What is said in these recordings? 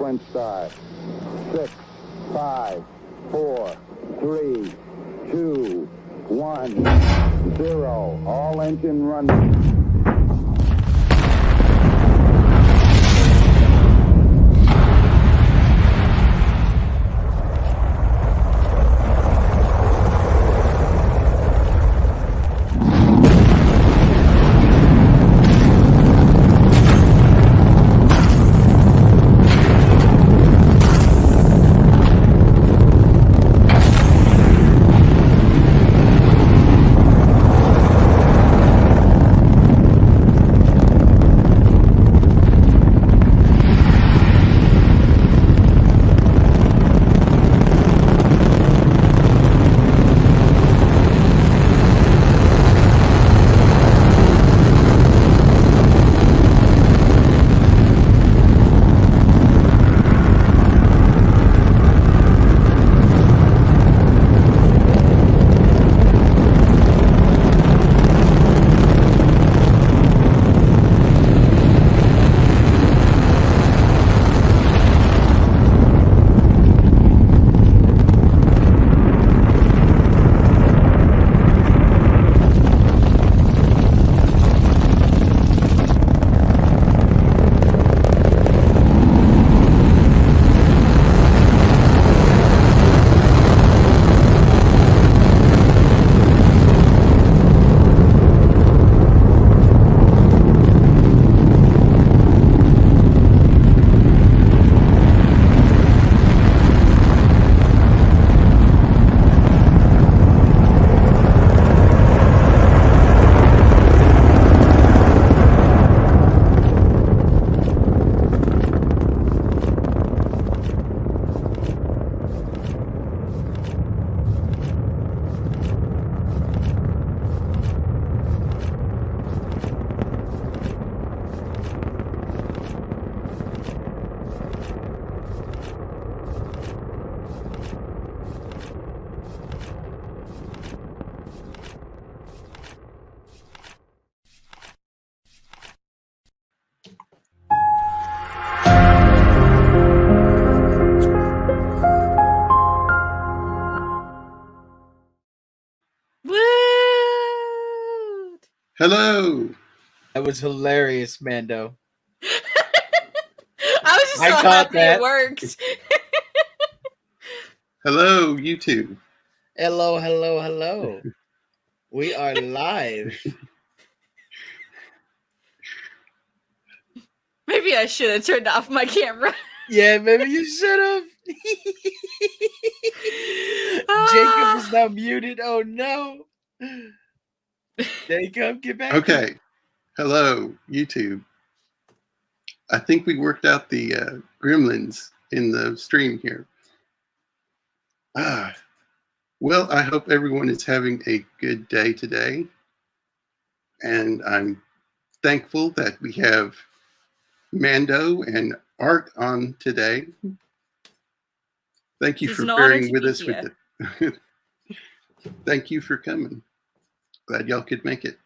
sequence start. 6, 5, 4, 3, 2, 1, 0. All engine running. Hello. That was hilarious, Mando. I was just so happy it worked. Hello, YouTube. Hello, hello, hello. We are live. Maybe I should have turned off my camera. Yeah, maybe you should have. Jacob is now muted. Oh no. Jacob, get back. Okay. Hello, YouTube. I think we worked out the gremlins in the stream here. Well, I hope everyone is having a good day today. And I'm thankful that we have Mando and Art on today. Thank you for bearing with us with it. Thank you for coming. Glad y'all could make it.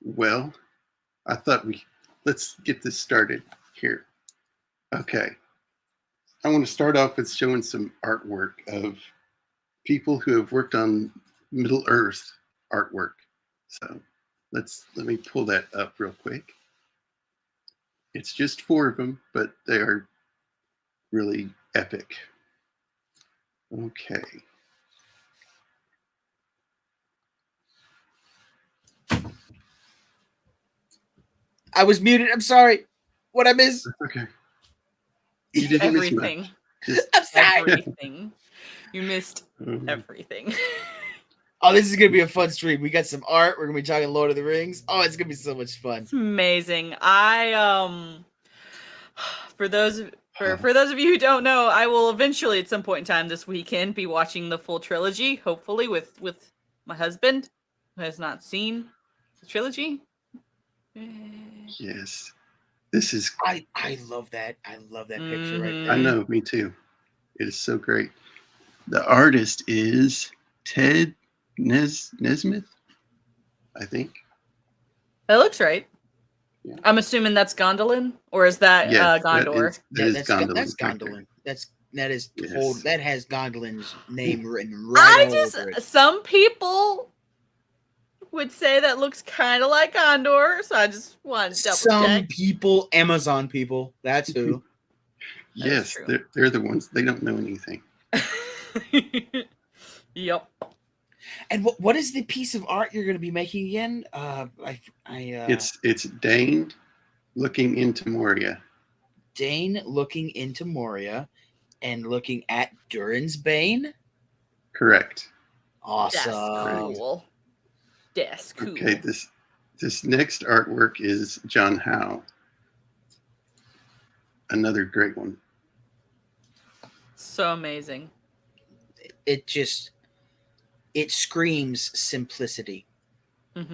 Well, I thought let's get this started here. Okay. I want to start off with showing some artwork of people who have worked on Middle Earth artwork. So let me pull that up real quick. It's just 4 of them, but they are really epic. Okay. I was muted. I'm sorry. What I missed? Okay. You didn't everything. Miss much. I'm sorry. Everything. You missed everything. Oh, this is gonna be a fun stream. We got some art. We're gonna be talking Lord of the Rings. Oh, it's gonna be so much fun. It's amazing. For those of you who don't know, I will eventually at some point in time this weekend be watching the full trilogy, hopefully with my husband, who has not seen the trilogy. Yes. This is I love that. I love that picture right there. I know, me too. It is so great. The artist is Ted Nesmith, I think. That looks right. I'm assuming that's Gondolin, or is that Yes, Gondor? That's Gondolin. Gondolin. That is Yes. that has Gondolin's name written right over it. Some people would say that looks kind of like Gondor, so I just want to double Some check. people, Amazon people, that's who. Yes, true. they're the ones. They don't know anything. Yep. And what is the piece of art you're going to be making again? It's Dane looking into Moria. Dane looking into Moria and looking at Durin's Bane. Correct. Awesome. That's cool. That's cool. Okay, this next artwork is John Howe. Another great one. So amazing. It screams simplicity. But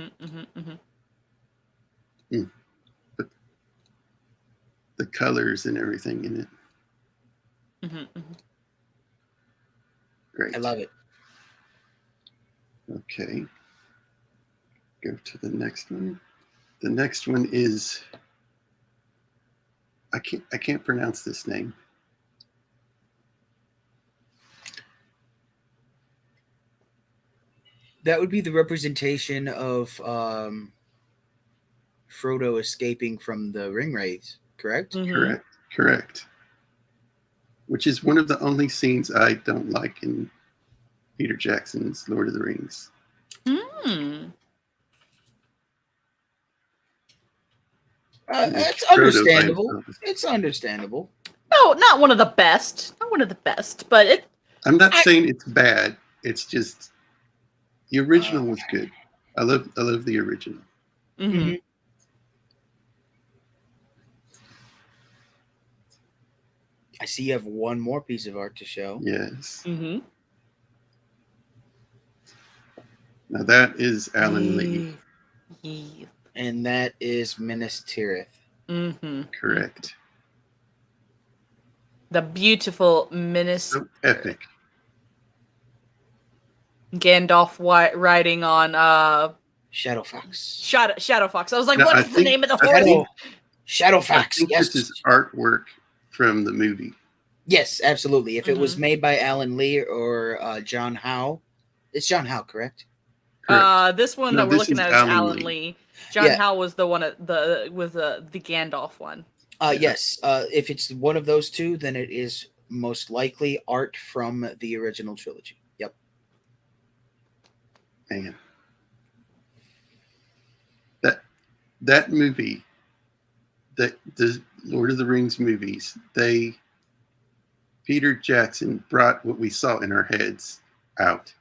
the colors and everything in it. Great. I love it. Okay. Go to the next one. The next one is I can't pronounce this name. That would be the representation of Frodo escaping from the ring wraiths, correct? Correct. Which is one of the only scenes I don't like in Peter Jackson's Lord of the Rings. It's understandable. It's understandable. No, not one of the best. Not one of the best, but it. I'm not saying it's bad. It's just the original was good. I love the original. Mm-hmm. I see you have one more piece of art to show. Yes. Now that is Alan Lee. And that is Minas Tirith. Correct. The beautiful Minas. So epic. Gandalf riding on Shadowfax. Shadowfax. I was like, what is the name of the horse? Shadowfax. Yes. This is artwork from the movie. Yes, absolutely. If it was made by Alan Lee or John Howe, it's John Howe, correct? This one that we're looking at is Alan Lee. John Howe was the one the Gandalf one. Yes. If it's one of those two, then it is most likely art from the original trilogy. Yep. Man. That movie, the Lord of the Rings movies, Peter Jackson brought what we saw in our heads out.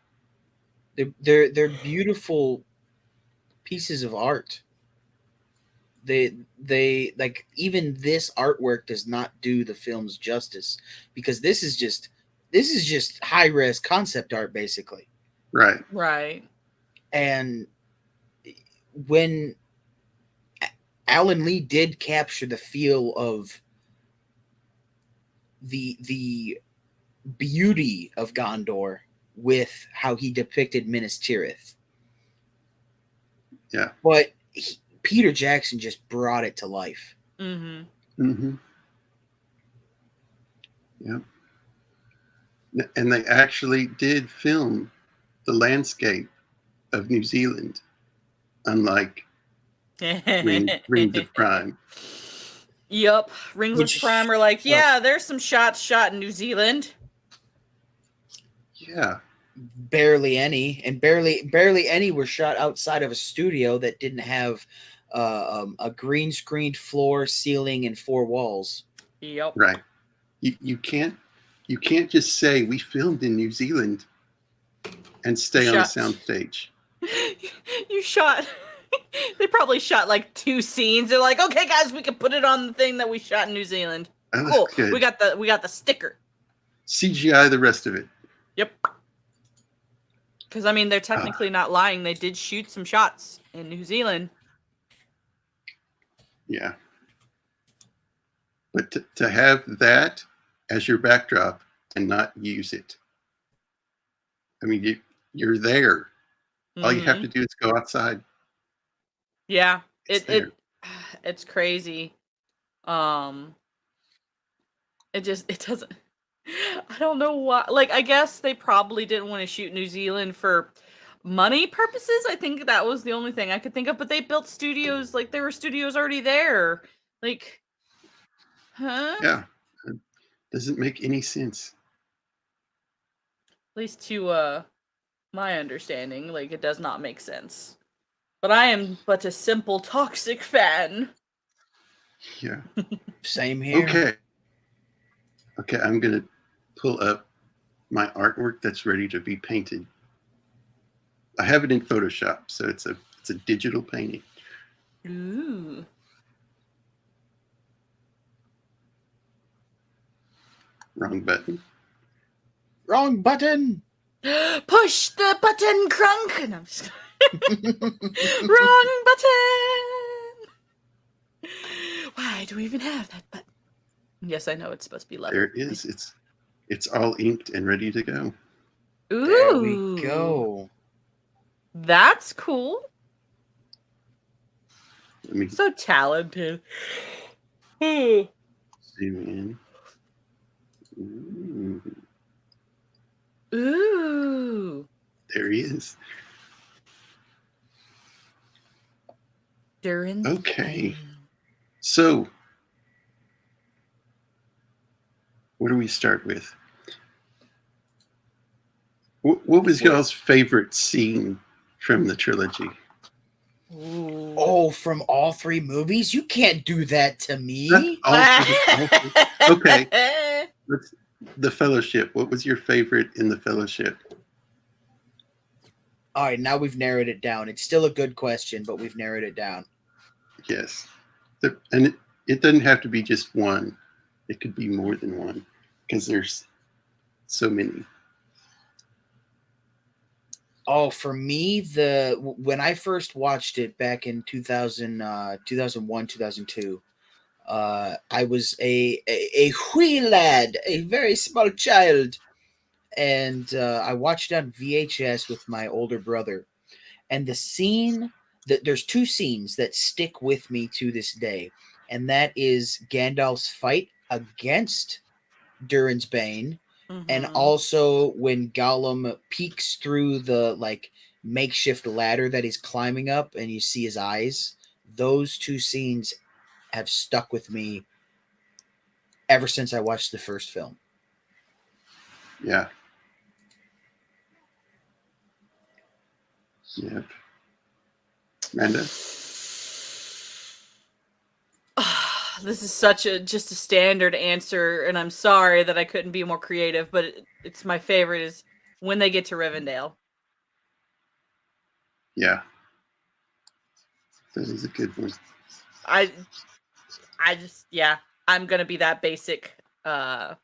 They're beautiful pieces of art. They like, even this artwork does not do the film's justice, because this is just high-res concept art, basically. Right. And when Alan Lee did capture the feel of the beauty of Gondor with how he depicted Minas Tirith. Yeah. But Peter Jackson just brought it to life. Yep. And they actually did film the landscape of New Zealand, unlike Rings of Prime. Yep. Rings of Prime are like, there's some shots shot in New Zealand. Yeah. Barely any, and barely any were shot outside of a studio that didn't have a green screened floor, ceiling, and 4 walls. Yep. Right. You can't just say we filmed in New Zealand and stay on a soundstage. You shot. They probably shot like 2 scenes. They're like, okay, guys, we can put it on the thing that we shot in New Zealand. Cool. Good. We got the sticker. CGI the rest of it. Yep. Because I mean, they're technically not lying. They did shoot some shots in New Zealand. Yeah. But to have that as your backdrop and not use it, I mean, you're there. All you have to do is go outside. Yeah, It's crazy. It doesn't. I don't know why. Like, I guess they probably didn't want to shoot New Zealand for money purposes. I think that was the only thing I could think of. But they built studios. Like, there were studios already there. Like, huh? Yeah. It doesn't make any sense. At least to my understanding, like, it does not make sense. But I am but a simple toxic fan. Yeah. Same here. Okay, I'm going to pull up my artwork that's ready to be painted. I have it in Photoshop, so it's a digital painting. Ooh. Wrong button. Wrong button. Push the button, Crunk. No, I'm just wrong button. Why do we even have that button? Yes, I know it's supposed to be left. There it is. It's all inked and ready to go. Ooh. There we go. That's cool. Let me So talented. zoom in. Ooh, Ooh. there he is. Durin's Okay. Bane. So, what do we start with? What was y'all's favorite scene from the trilogy? Ooh. Oh, from all three movies? You can't do that to me. Okay. The Fellowship. What was your favorite in the Fellowship? All right, now we've narrowed it down. It's still a good question, but we've narrowed it down. Yes. And it doesn't have to be just one. It could be more than one because there's so many. Oh, for me, when I first watched it back in 2001, 2002, I was a wee lad, a very small child, and I watched it on VHS with my older brother. And the scene there's two scenes that stick with me to this day, and that is Gandalf's fight against Durin's Bane, and also when Gollum peeks through the makeshift ladder that he's climbing up, and you see his eyes. Those two scenes have stuck with me ever since I watched the first film. Yeah. Yep. Amanda? This is such just a standard answer, and I'm sorry that I couldn't be more creative, but it's my favorite is when they get to Rivendell. Yeah. That is a good one. I just, yeah, I'm gonna be that basic. Like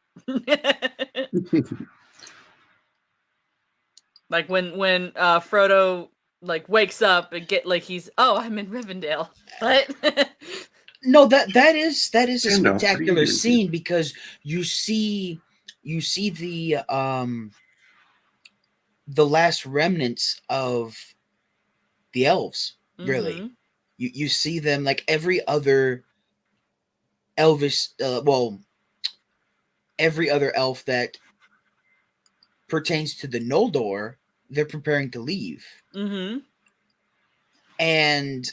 when Frodo wakes up and I'm in Rivendell. What? No, that is a spectacular doing? scene because you see the last remnants of the elves. Really, you see them like every other elvish, every other elf that pertains to the Noldor. They're preparing to leave, and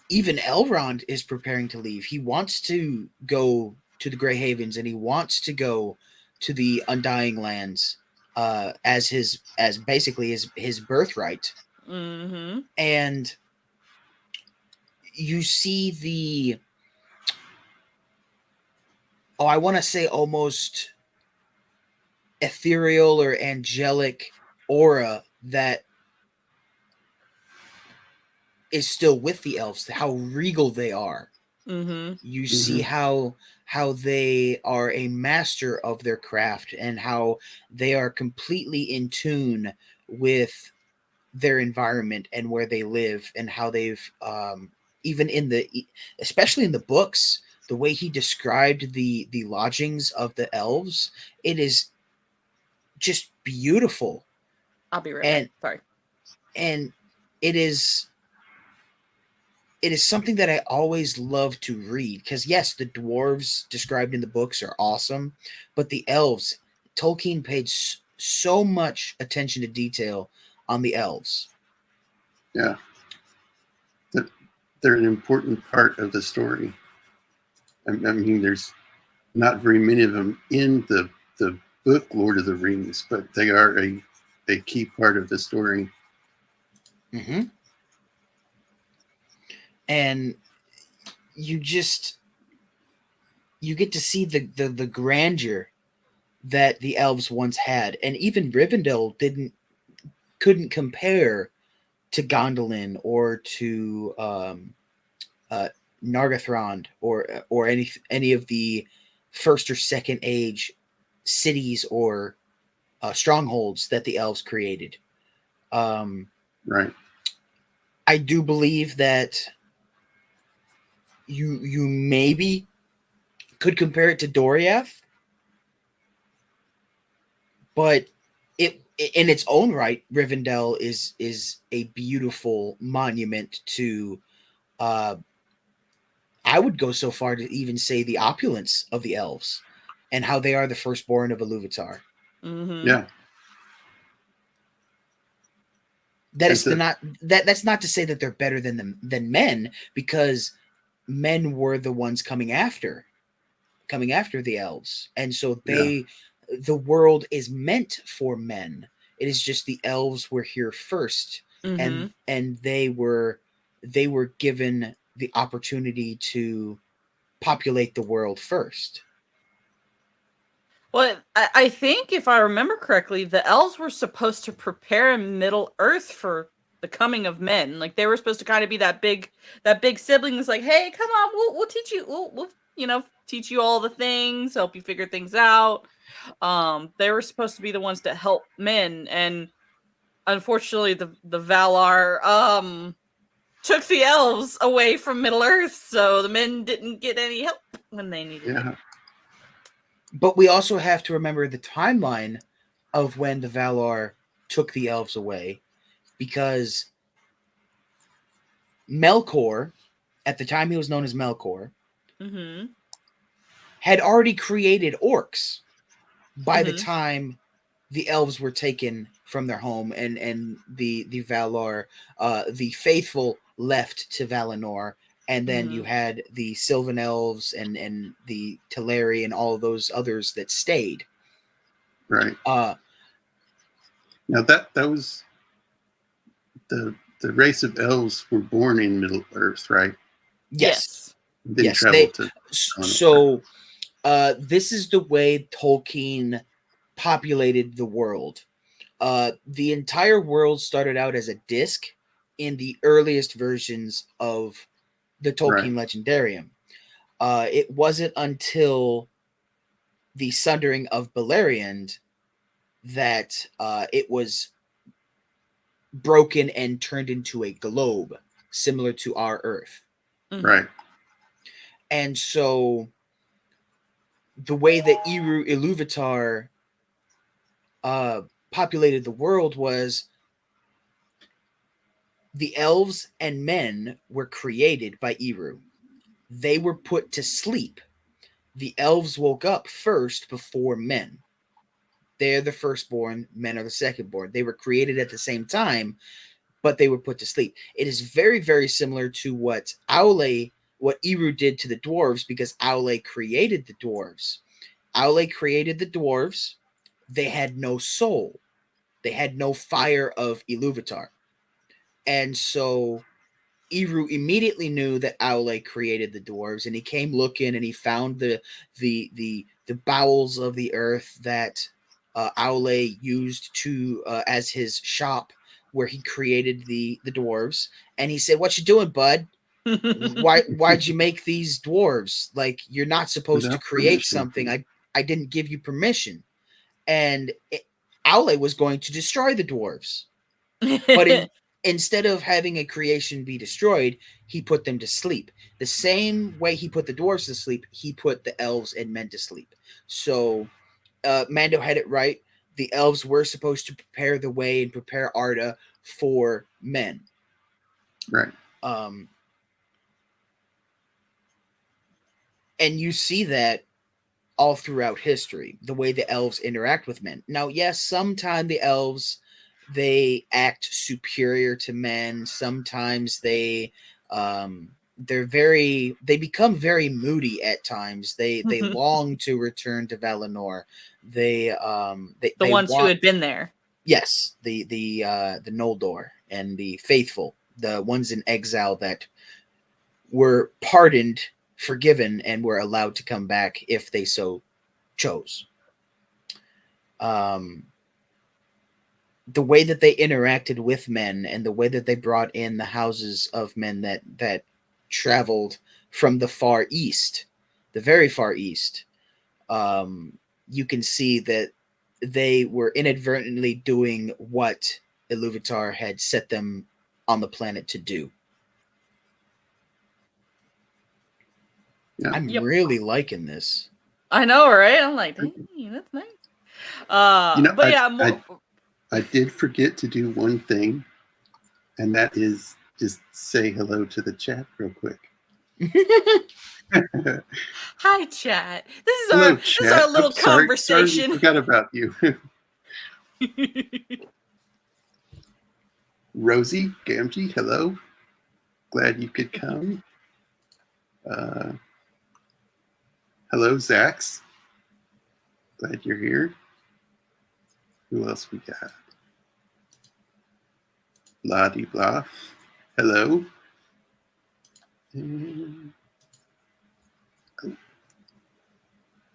even Elrond is preparing to leave. He wants to go to the Grey Havens, and he wants to go to the Undying Lands as basically his birthright. And you see I want to say almost ethereal or angelic aura that is still with the elves, how regal they are. You see how they are a master of their craft and how they are completely in tune with their environment and where they live, and how they've even especially in the books, the way he described the lodgings of the elves, it is just beautiful. I'll be right back. Sorry. And it is it is something that I always love to read, because yes, the dwarves described in the books are awesome, but the elves, Tolkien paid so much attention to detail on the elves. Yeah. They're an important part of the story. I mean, there's not very many of them in the book Lord of the Rings, but they are a key part of the story. Mm-hmm. And you get to see the grandeur that the elves once had, and even Rivendell couldn't compare to Gondolin or to Nargothrond or any of the first or second age cities or strongholds that the elves created. Right. I do believe that you maybe could compare it to Doriath, but it in its own right, Rivendell is a beautiful monument to. I would go so far to even say the opulence of the elves and how they are the firstborn of Iluvatar. Mm-hmm. Yeah. That's not to say that they're better than men, because men were the ones coming after the elves, and so the world is meant for men. It is just the elves were here first, Mm-hmm. and they were given the opportunity to populate the world first. Well, I think if I remember correctly, the elves were supposed to prepare Middle Earth for the coming of men. Like they were supposed to kind of be that big sibling that's like, hey, come on, we'll teach you, we'll teach you all the things, help you figure things out. They were supposed to be the ones to help men, and unfortunately, the Valar took the elves away from Middle Earth, so the men didn't get any help when they needed it. But we also have to remember the timeline of when the Valar took the elves away, because Melkor, at the time he was known as Melkor, Mm-hmm. had already created orcs by the Mm-hmm. time the elves were taken from their home, and the Valar, the faithful, left to Valinor, and then you had the Sylvan elves and the Teleri and all those others that stayed. Right. Now that was the race of elves were born in Middle Earth, right? Yes. Then yes. traveled to. So this is the way Tolkien populated the world. The entire world started out as a disc in the earliest versions of the Tolkien Legendarium. It wasn't until the Sundering of Beleriand that it was broken and turned into a globe, similar to our Earth. Right. And so the way that Eru Iluvatar populated the world was the elves and men were created by Eru. They were put to sleep. The elves woke up first before men. They're the firstborn, men are the secondborn. They were created at the same time, but they were put to sleep. It is very, very similar to what Eru did to the dwarves, because Aule created the dwarves. Aule created the dwarves. They had no soul. They had no fire of Iluvatar. And so Eru immediately knew that Aule created the dwarves, and he came looking, and he found the bowels of the earth that Aule used to as his shop, where he created the dwarves. And he said, "What you doing, bud? Why'd you make these dwarves? Like, you're not supposed to create something. I didn't give you permission." And Aule was going to destroy the dwarves, but instead of having a creation be destroyed, he put them to sleep. The same way he put the dwarves to sleep, he put the elves and men to sleep. So Mando had it right. The elves were supposed to prepare the way and prepare Arda for men. Right. And you see that all throughout history, the way the elves interact with men. Now, yes, sometimes the elves, they act superior to men. Sometimes they become very moody at times. They long to return to Valinor. They ones who want, had been there. yes, the Noldor and the faithful, the ones in exile that were pardoned, forgiven, and were allowed to come back if they so chose. The way that they interacted with men and the way that they brought in the houses of men that traveled from the far east, the very far east, you can see that they were inadvertently doing what Iluvatar had set them on the planet to do. Yeah. I'm Yep. really liking this. I know, right? I'm like, dang, that's nice. But yeah, I did forget to do one thing, and that is just say hello to the chat real quick. Hi, chat. This is Hello, our chat. this is our little Sorry, conversation. I forgot about you. Rosie Gamgee, hello. Glad you could come. Hello, Zax. Glad you're here. Who else we got? Blah de blah. Hello.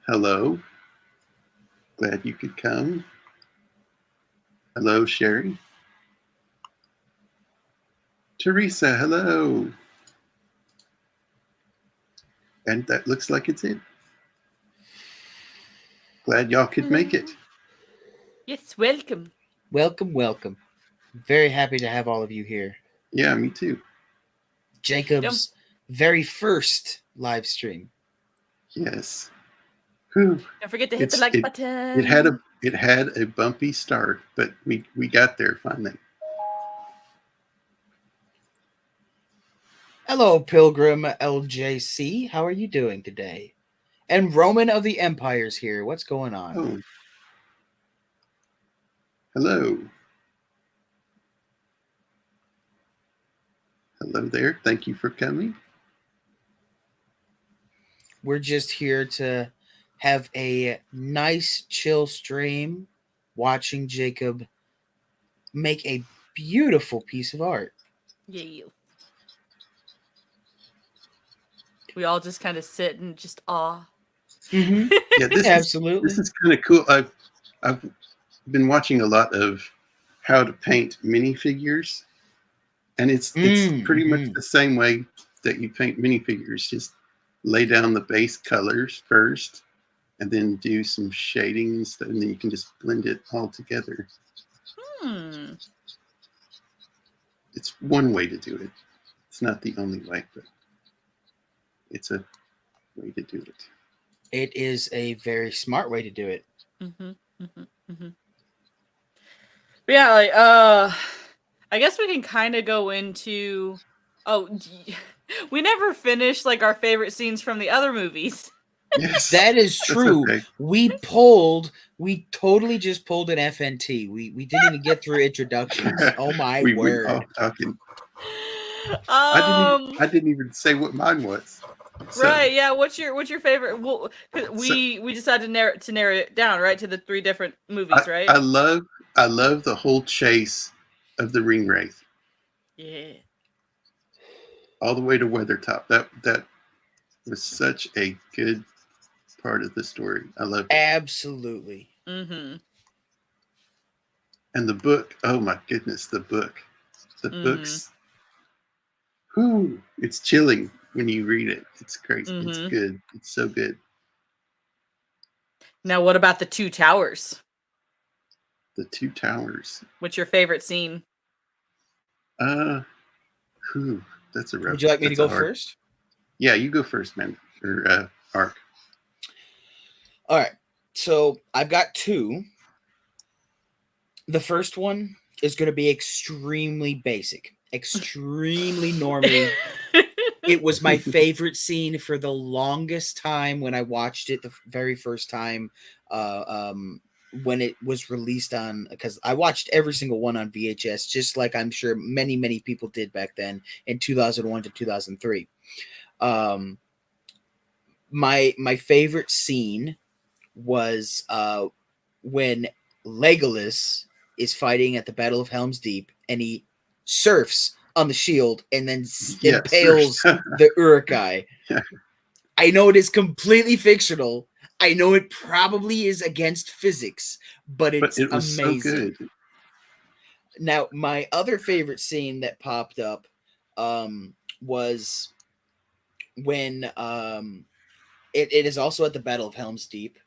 Hello. Glad you could come. Hello, Sherry. Teresa, hello. And that looks like it's it. Glad y'all could make it. Yes, welcome. Welcome, welcome. Very happy to have all of you here. Yeah, me too. Jacob's very first live stream. Yes. Whew. Don't forget to hit the like button. It had a bumpy start, but we got there finally. Hello, Pilgrim LJC. How are you doing today? And Roman of the Empire's here. What's going on? Oh. Hello. Hello there. Thank you for coming. We're just here to have a nice, chill stream, watching Jacob make a beautiful piece of art. Yeah. We all just kind of sit and just awe. Mm-hmm. Yeah, Absolutely. This is kind of cool. I've been watching a lot of how to paint minifigures, and it's pretty much the same way that you paint minifigures. Just lay down the base colors first, and then do some shadings, and then you can just blend it all together. It's one way to do it. It's not the only way, but it's a way to do it. It is a very smart way to do it. Yeah, like I guess we can kind of go into. Oh, we never finished like our favorite scenes from the other movies. Yes, that is true. Okay. We totally just pulled an FNT. We didn't even get through introductions. Oh my word! We went off talking. I didn't even say what mine was. So, right? Yeah. What's your favorite? Well, we decided to narrow it down, right, to the 3 different movies, right? I love the whole chase of the ring wraith. Yeah. All the way to Weathertop. That was such a good part of the story. I loved it. Absolutely. And the book. Oh my goodness, the book. The books. Whew, it's chilling when you read it. It's crazy. It's good. It's so good. Now, what about the 2 towers? The 2 towers. What's your favorite scene? That's a rough. Would you like me to go first? Yeah, you go first, man. Or Ark. All right. So I've got 2. The first one is going to be extremely basic, extremely normie. It was my favorite scene for the longest time when I watched it the very first time. When it was released on, because I watched every single one on VHS, just like I'm sure many people did back then in 2001 to 2003. My favorite scene was when Legolas is fighting at the Battle of Helm's Deep and he surfs on the shield and then impales the Uruk-hai. Yeah. I know it is completely fictional. I know it probably is against physics, but it was amazing. So good. Now, my other favorite scene that popped up was when it is also at the Battle of Helm's Deep.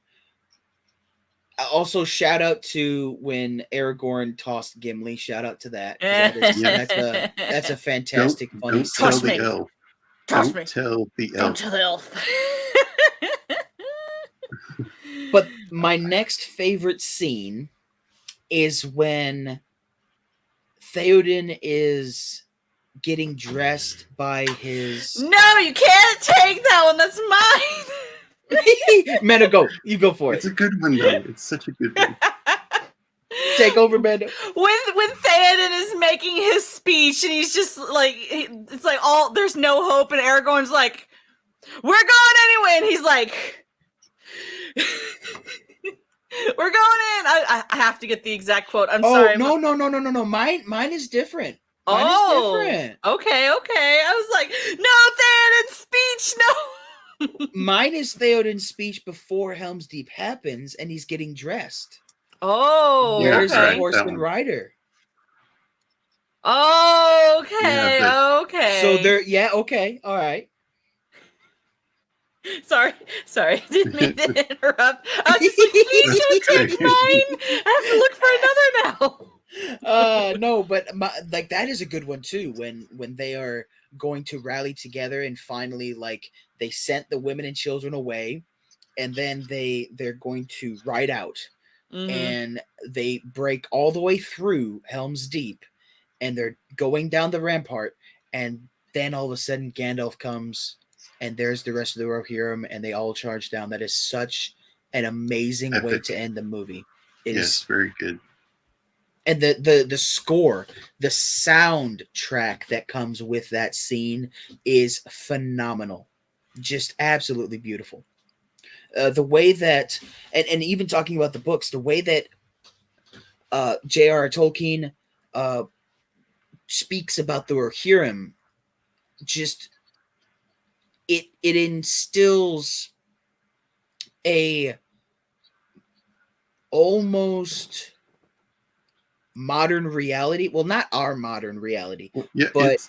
Also, shout out to when Aragorn tossed Gimli. Shout out to that. That's a fantastic, funny scene. Don't tell the elf. Don't tell the elf. Don't tell the elf. But my next favorite scene is when Theoden is getting dressed by his... No, you can't take that one. That's mine. Mando, go. You go for it. It's a good one, though. It's such a good one. Take over, Mando. When Theoden is making his speech and he's just like, it's like there's no hope, and Aragorn's like, we're going anyway, and he's like, we're going in. I have to get the exact quote. I'm sorry. No. Mine is different. Mine is different. Okay. I was like, no, Theoden's speech, no. Mine is Theoden's speech before Helm's Deep happens, and he's getting dressed. Oh, there's the horseman rider. Oh, okay. So there, okay, all right. Sorry, didn't mean to interrupt. I was just like, please don't take mine. I have to look for another now. No, but that is a good one too. When they are going to rally together and finally, like, they sent the women and children away, and then they're going to ride out, and they break all the way through Helm's Deep, and they're going down the rampart, and then all of a sudden Gandalf comes. And there's the rest of the Rohirrim, and they all charge down. That is such an amazing way to end the movie. It is very good. And the score, the soundtrack that comes with that scene is phenomenal. Just absolutely beautiful. The way that, and even talking about the books, the way that J.R.R. Tolkien speaks about the Rohirrim, just... It instills a almost modern reality. Well, not our modern reality, but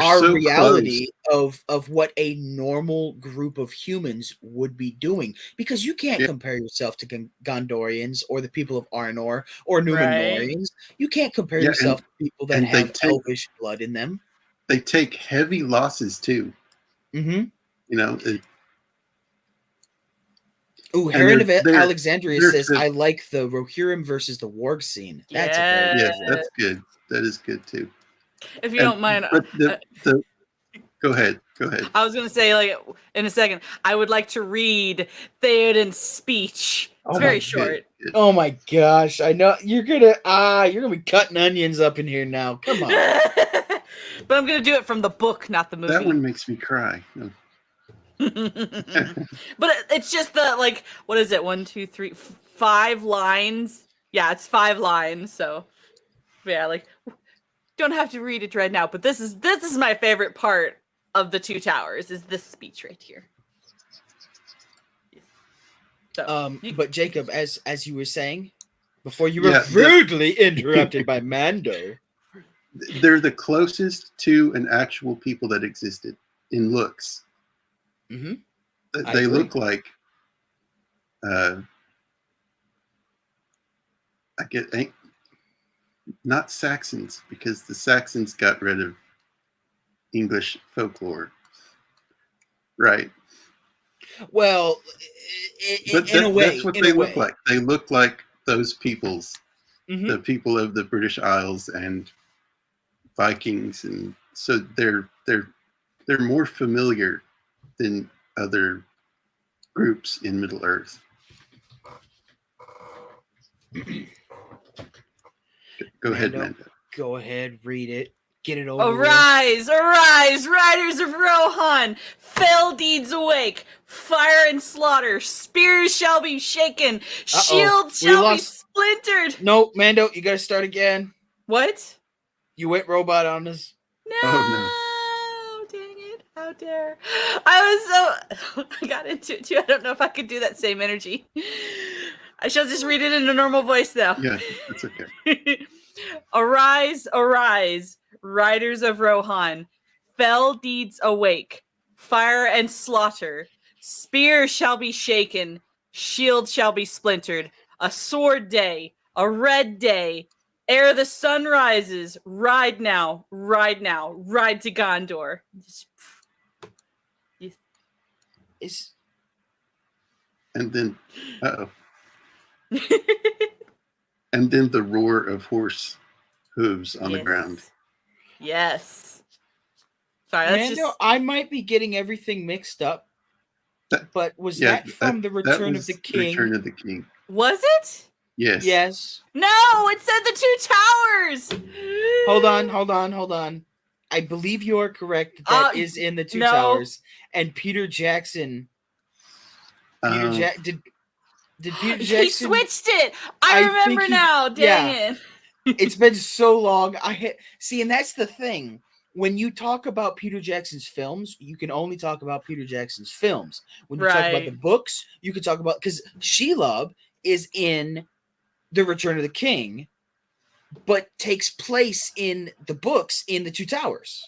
our reality of what a normal group of humans would be doing. Because you can't compare yourself to Gondorians or the people of Arnor or Numenorians. Right. You can't compare yourself to people that have elvish blood in them. They take heavy losses too. Mm-hmm. You know. Heron of Alexandria says, "I like the Rohirrim versus the Warg scene." That's that's good. That is good too. If you don't mind, go ahead. I was going to say, like, in a second, I would like to read Theoden's speech. It's very short. Good. Oh my gosh! I know you're gonna be cutting onions up in here now. Come on. But I'm going to do it from the book, not the movie. That one makes me cry. No. But it's just the, what is it? 1, 2, 3, 5 lines. Yeah, it's 5 lines. So, yeah, don't have to read it right now. But this is my favorite part of the Two Towers, is this speech right here. So, but Jacob, as you were saying before, you were rudely interrupted by Mando. They're the closest to an actual people that existed in looks. Mm-hmm. They look like not Saxons, because the Saxons got rid of English folklore, right? Well, in a way, that's what they look like. They look like those peoples, the people of the British Isles and Vikings, and so they're they're more familiar than other groups in Middle Earth. Go ahead, Mando. Go ahead, read it. Get it over Arise, arise, riders of Rohan! Fell deeds awake! Fire and slaughter! Spears shall be shaken! Shields shall be splintered! No, Mando, you gotta start again. What? You went robot on us. No! Oh, Dang it. How dare. I got into it too. I don't know if I could do that same energy. I shall just read it in a normal voice now. Yeah, that's okay. Arise, arise, riders of Rohan. Fell deeds awake. Fire and slaughter. Spear shall be shaken. Shield shall be splintered. A sword day. A red day. Ere the sun rises. Ride now. Ride now. Ride to Gondor. And then, and then the roar of horse hooves on the ground. Yes. Sorry, Mando, I might be getting everything mixed up. But was that from the Return of the King? Return of the King. Was it? Yes. Yes. No, it said the Two Towers. Hold on. I believe you are correct. That is in the Two Towers. And Peter Jackson. Did Peter Jackson? He switched it. I remember now. Dang it. It's been so long. And that's the thing. When you talk about Peter Jackson's films, you can only talk about Peter Jackson's films. When you talk about the books, you can talk about, because Shelob is in The Return of the King, but takes place in the books in the Two Towers.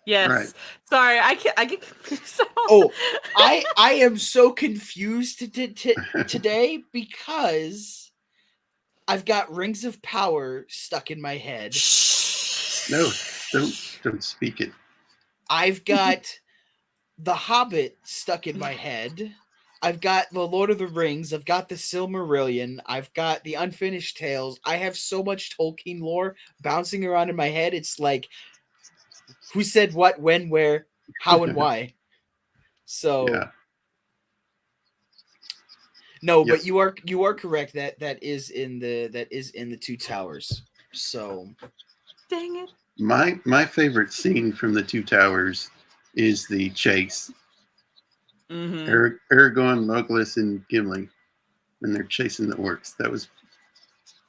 Yes. Right. Sorry, I get confused. I am so confused today because I've got Rings of Power stuck in my head. No, don't speak it. I've got The Hobbit stuck in my head. I've got The Lord of the Rings. I've got The Silmarillion. I've got The Unfinished Tales. I have so much Tolkien lore bouncing around in my head. It's like, who said what, when, where, how, and why? So, yeah. No, but you are correct. That is in the Two Towers. So, dang it. My favorite scene from the Two Towers is the chase. Mm-hmm. Aragorn, Legolas, and Gimli when they're chasing the orcs. That was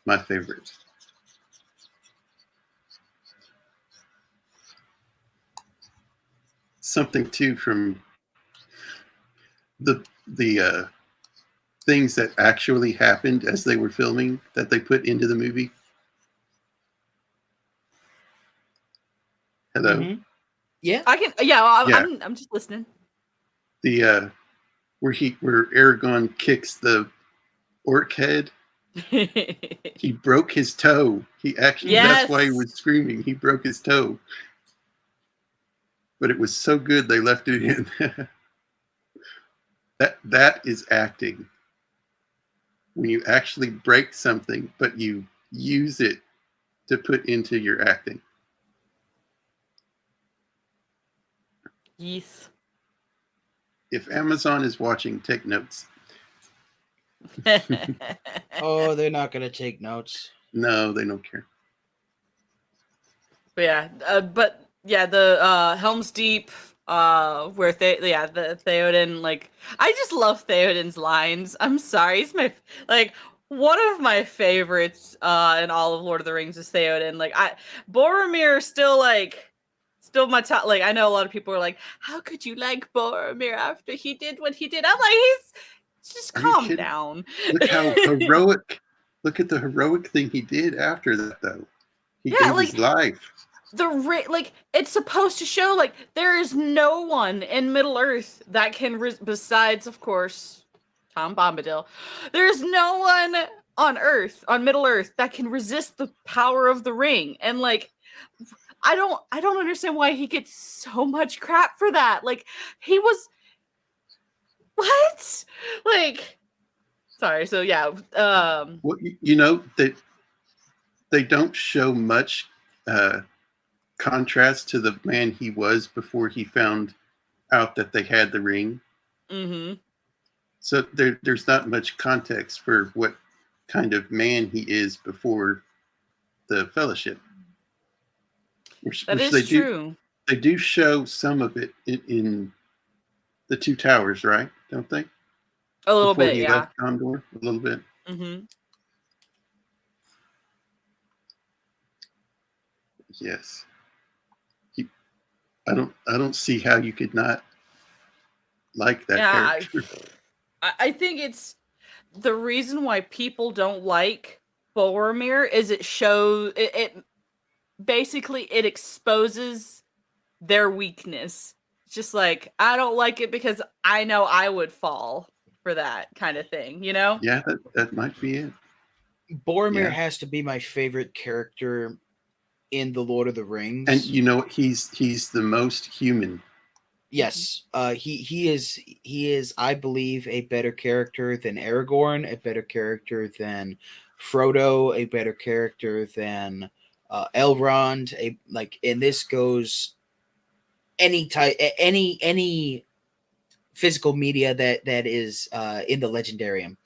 my favorite. Something too from the things that actually happened as they were filming that they put into the movie. Hello. Mm-hmm. Yeah, I can. Yeah, I'm just listening. The where Aragorn kicks the orc head. He broke his toe. He actually that's why he was screaming. He broke his toe. But it was so good they left it in. That is acting. When you actually break something, but you use it to put into your acting. Yes. If Amazon is watching, take notes. Oh, they're not going to take notes. No, they don't care. The Helm's Deep, where the Theoden, like, I just love Theoden's lines. I'm sorry, he's one of my favorites in all of Lord of the Rings is Theoden. Like, Boromir still my top. Like, I know a lot of people are like, how could you like Boromir after he did what he did? I'm like, just calm down. Look how heroic. Look at the heroic thing he did after that, though. He gave his life. It's supposed to show, like, there is no one in Middle Earth that can, besides, of course, Tom Bombadil, there's no one on Middle Earth that can resist the power of the ring. And, like, I don't understand why he gets so much crap for that. Like, he was, what? Like, sorry. So yeah. Well, that they don't show much contrast to the man he was before he found out that they had the ring. Mm-hmm. So there's not much context for what kind of man he is before the Fellowship. Which Is true. They do show some of it in the Two Towers, right? Don't they? A little Before bit, he yeah. left Gondor, a little bit. Mm-hmm. Yes. I don't see how you could not like that character. I think it's the reason why people don't like Boromir is it shows it basically it exposes their weakness. It's just like, I don't like it because I know I would fall for that kind of thing, you know? Yeah, that might be it. Boromir has to be my favorite character in the Lord of the Rings. And you know, he's the most human. Yes, he is, I believe, a better character than Aragorn, a better character than Frodo, a better character than Elrond. And this goes any physical media that is in the Legendarium.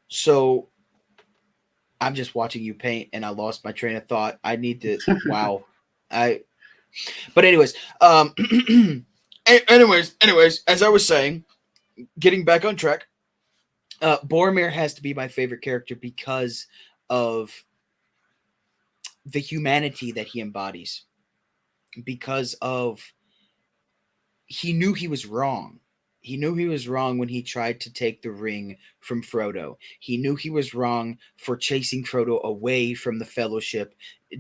So I'm just watching you paint, and I lost my train of thought. I need to. Wow. But anyways, anyways, as I was saying, getting back on track, Boromir has to be my favorite character because of the humanity that he embodies. Because of he knew he was wrong. He knew he was wrong when he tried to take the ring from Frodo. He knew he was wrong for chasing Frodo away from the Fellowship,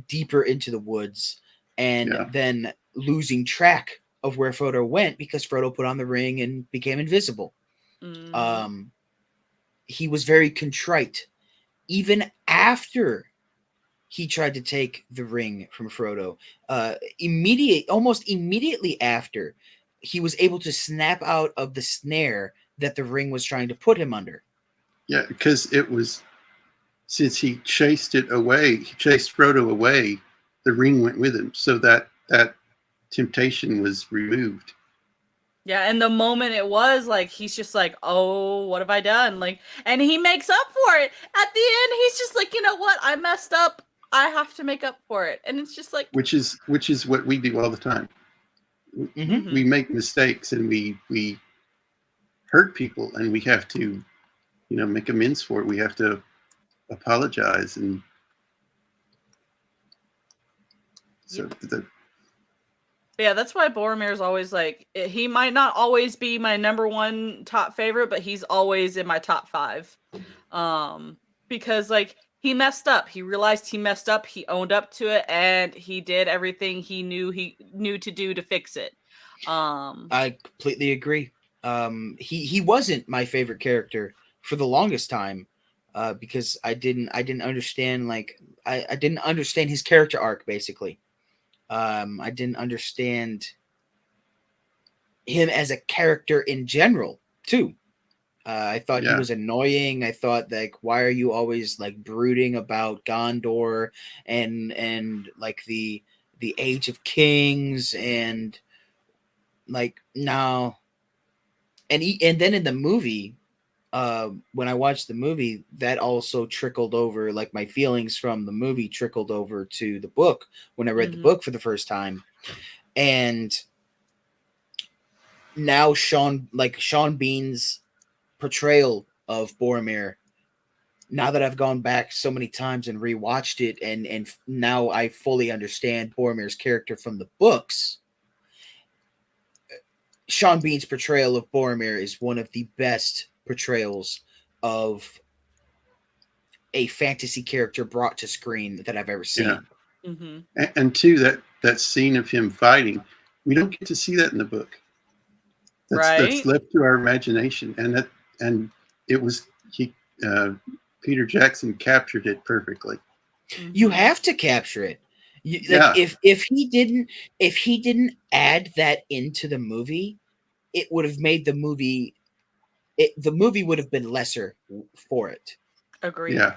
deeper into the woods, and then losing track of where Frodo went because Frodo put on the ring and became invisible. Mm. He was very contrite. Even after he tried to take the ring from Frodo, almost immediately after, he was able to snap out of the snare that the ring was trying to put him under. Yeah, because it was, since he chased Frodo away, the ring went with him. So that temptation was removed. Yeah, and the moment it was like, he's just like, oh, what have I done? Like, and he makes up for it. At the end, he's just like, you know what? I messed up. I have to make up for it. And it's just like, which is what we do all the time. Mm-hmm. We make mistakes and we hurt people, and we have to, make amends for it. We have to apologize, and so yeah, that's why Boromir is always like, he might not always be my number one top favorite, but he's always in my top 5. Because like, he messed up. He realized he messed up. He owned up to it, and he did everything he knew to do to fix it. I completely agree. He wasn't my favorite character for the longest time, because I didn't understand, like, I didn't understand his character arc, basically. I didn't understand him as a character in general, too. I thought he was annoying. I thought, like, why are you always like brooding about Gondor and like the Age of Kings, and like, no. And then in the movie, when I watched the movie, that also trickled over, like, my feelings from the movie trickled over to the book when I read the book for the first time. And now Sean Bean's portrayal of Boromir, now that I've gone back so many times and rewatched it, and now I fully understand Boromir's character from the books, Sean Bean's portrayal of Boromir is one of the best portrayals of a fantasy character brought to screen that I've ever seen. Yeah. Mm-hmm. And too, that scene of him fighting, we don't get to see that in the book. That's left to our imagination, and it was Peter Jackson captured it perfectly. You have to capture it. If he didn't add that into the movie, it would have made the movie. The movie would have been lesser for it. Agreed. Yeah.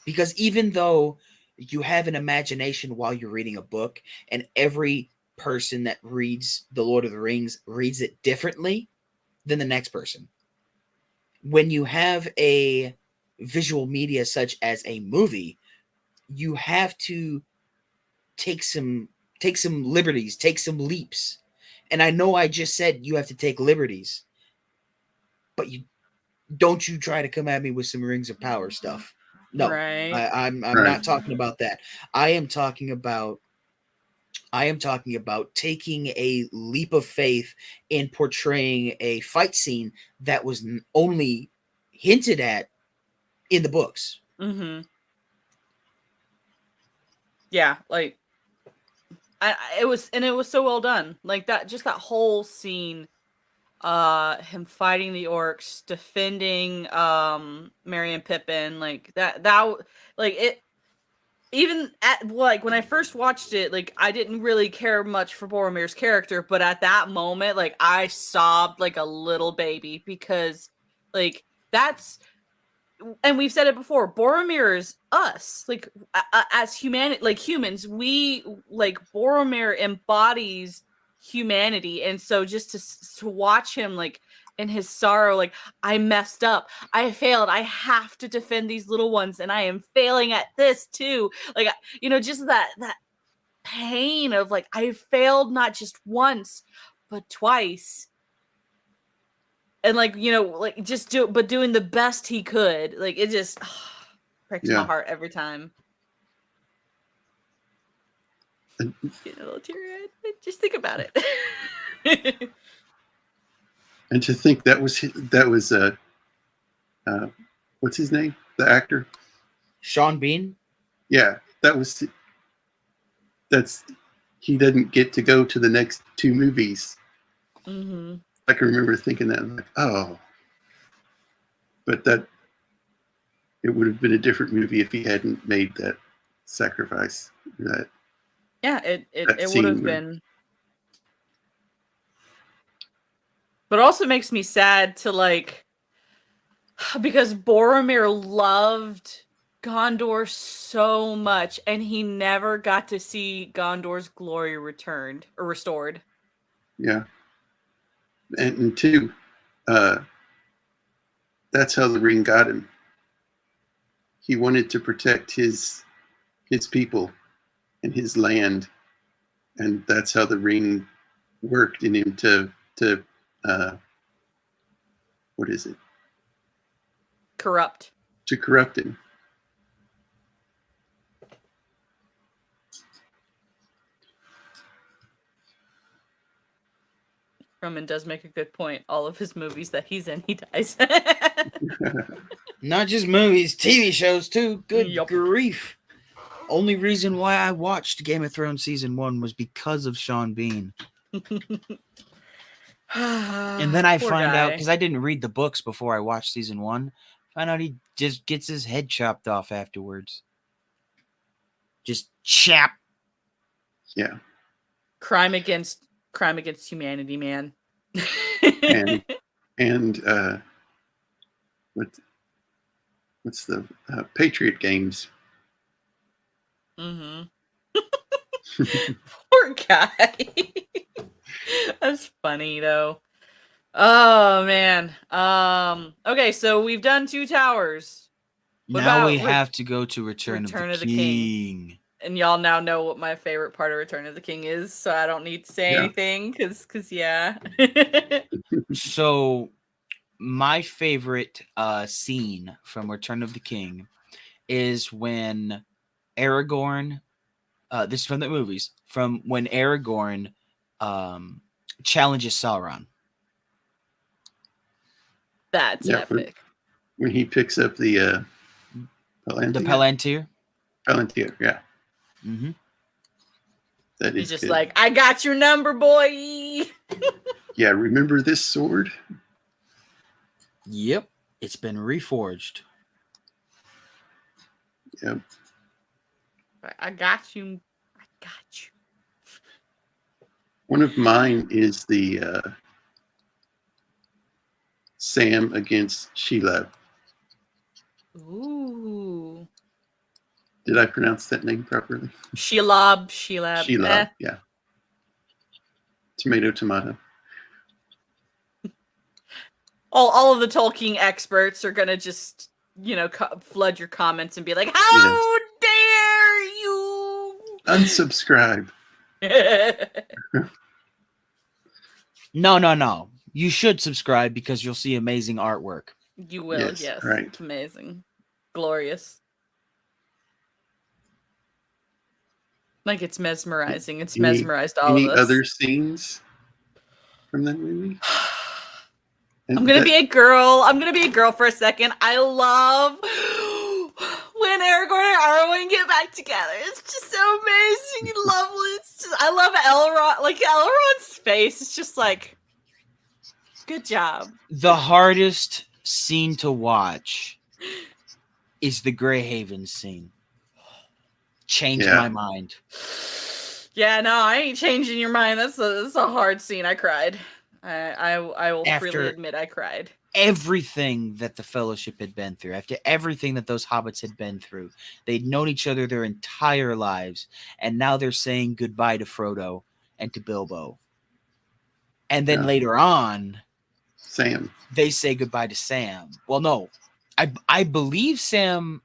Because even though you have an imagination while you're reading a book, and every person that reads The Lord of the Rings reads it differently than the next person. When you have a visual media such as a movie, you have to take some liberties, take some leaps. And I know I just said you have to take liberties, but don't you try to come at me with some Rings of Power stuff. No, Right. I'm Right. not talking about that. I am talking about taking a leap of faith in portraying a fight scene that was only hinted at in the books. Mm-hmm. Yeah, like it was so well done. Like that whole scene, him fighting the orcs, defending Merry and Pippin, like that like it. Even at like when I first watched it, like I didn't really care much for Boromir's character, but at that moment, like I sobbed like a little baby because like that's, and we've said it before, Boromir is us. Like as humanity, like humans, we like Boromir embodies humanity, and so just to watch him like in his sorrow, like I messed up, I failed, I have to defend these little ones, and I am failing at this too. Like just that pain of like I failed not just once but twice, and like like doing the best he could. Like it just breaks my heart every time. Get a little teary-eyed. Just think about it. And to think that was what's his name, the actor, Sean Bean. Yeah, he didn't get to go to the next two movies. Mm-hmm. I can remember thinking that, like, oh, but that it would have been a different movie if he hadn't made that sacrifice. It would have been. But it also makes me sad to like, because Boromir loved Gondor so much, and he never got to see Gondor's glory returned or restored. Yeah, and two, that's how the ring got him. He wanted to protect his people and his land, and that's how the ring worked in him to what is it? Corrupt. To corrupt him. Roman does make a good point. All of his movies that he's in, he dies. Not just movies, TV shows too. Good grief. Only reason why I watched Game of Thrones season 1 was because of Sean Bean. And then I find out, because I didn't read the books before I watched season 1, find out he just gets his head chopped off afterwards. Just chap. Yeah. Crime against humanity, man. and what's the Patriot Games? Mm-hmm. Poor guy. That's funny though. Oh man. Okay, so we've done Two Towers. Now we have to go to Return of the King. And y'all now know what my favorite part of Return of the King is, so I don't need to say anything, cause yeah. So my favorite scene from Return of the King is when Aragorn, this is from the movies, from when Aragorn challenges Sauron. That's epic. When he picks up the Palantir. The Palantir? Palantir, yeah. Mm-hmm. That He's just good. Like, I got your number, boy. Yeah, remember this sword? Yep, it's been reforged. Yep. I got you. I got you. One of mine is the Sam against Shelob. Ooh. Did I pronounce that name properly? Shelob. Shelob, yeah. Tomato. All of the Tolkien experts are gonna just, flood your comments and be like, "How dare you!" Unsubscribe. No. You should subscribe because you'll see amazing artwork. You will, yes. Right. It's amazing. Glorious. Like, it's mesmerizing. It's mesmerized all of us. Any other scenes from that movie? I'm gonna be a girl. I'm gonna be a girl for a second. I love when Aragorn and Arwen get back together. It's just so amazing and lovely. I love Elrond. Like, Elrond's face. It's just like, good job. The hardest scene to watch is the Greyhaven scene. Changed my mind. Yeah, no, I ain't changing your mind. That's a hard scene. I cried. I will freely admit I cried. Everything that the Fellowship had been through, after everything that those hobbits had been through, they'd known each other their entire lives, and now they're saying goodbye to Frodo and to Bilbo. And then later on, Sam. They say goodbye to Sam. Well, no, I believe Sam.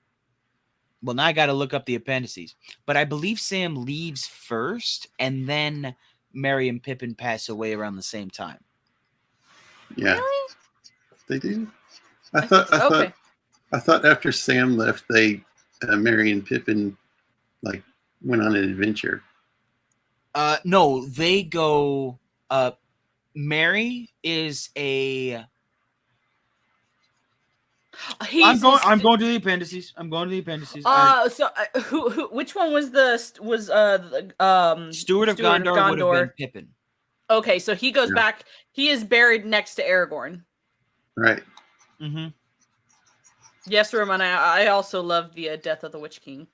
Well, now I got to look up the appendices, but I believe Sam leaves first, and then Merry and Pippin pass away around the same time. Yeah, really? They do. I thought after Sam left, Merry and Pippin went on an adventure. No, they go. Merry is a. I'm going to the appendices. Which one was Steward of Gondor would have been Pippin. Okay, so he goes back. He is buried next to Aragorn. Right. Mm-hmm. Yes, Roman. I also love the Death of the Witch King.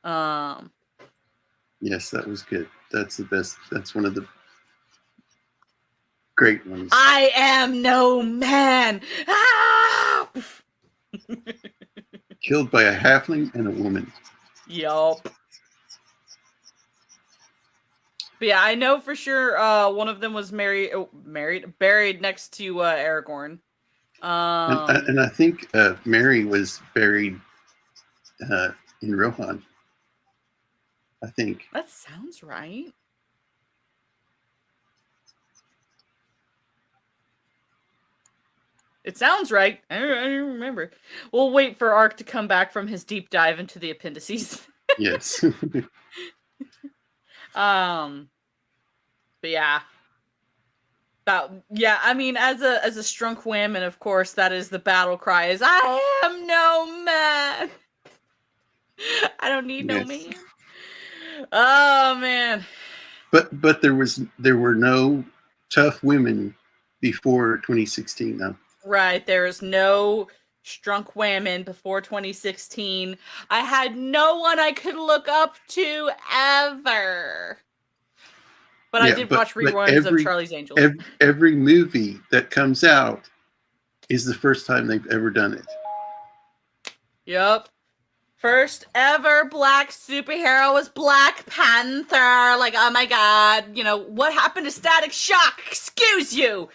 Yes, that was good. That's the best. That's one of the great ones. I am no man. Ah! Killed by a halfling and a woman. Yup. But yeah, I know for sure one of them was buried next to Aragorn. And I think Merry was buried in Rohan. I think. That sounds right. It sounds right. I don't remember. We'll wait for Ark to come back from his deep dive into the appendices. Yes. But yeah. I mean, as a strunk woman, of course, that is the battle cry is I am no man. I don't need no man. Oh man. But there were no tough women before 2016 though. Right, there is no strunk women before 2016. I had no one I could look up to ever. But I did watch reruns of Charlie's Angels. Every movie that comes out is the first time they've ever done it. Yep. First ever black superhero was Black Panther. Like, oh my god, what happened to Static Shock? Excuse you.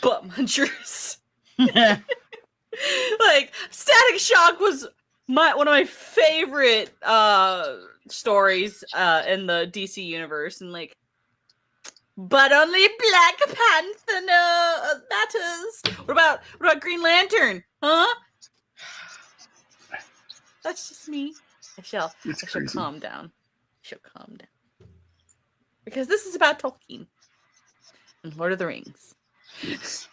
Butt munchers. Like, Static Shock was one of my favorite stories in the DC universe, and but only Black Panther matters. What about Green Lantern? Huh? That's just me. I shall calm down. Because this is about Tolkien and Lord of the Rings. Yes.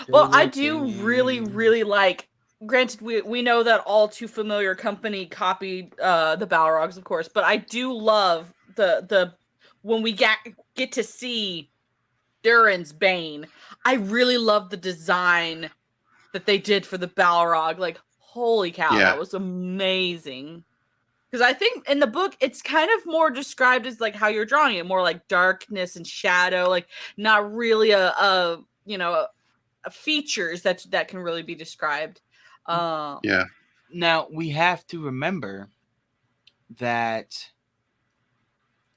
Well, I do really, really like. Granted, we know that All Too Familiar Company copied the Balrogs, of course, but I do love the when we get to see Durin's Bane. I really love the design that they did for the Balrog. Like, holy cow, that was amazing. Because I think in the book, it's kind of more described as how you're drawing it, more like darkness and shadow, not really a features that can really be described. Yeah. Now, we have to remember that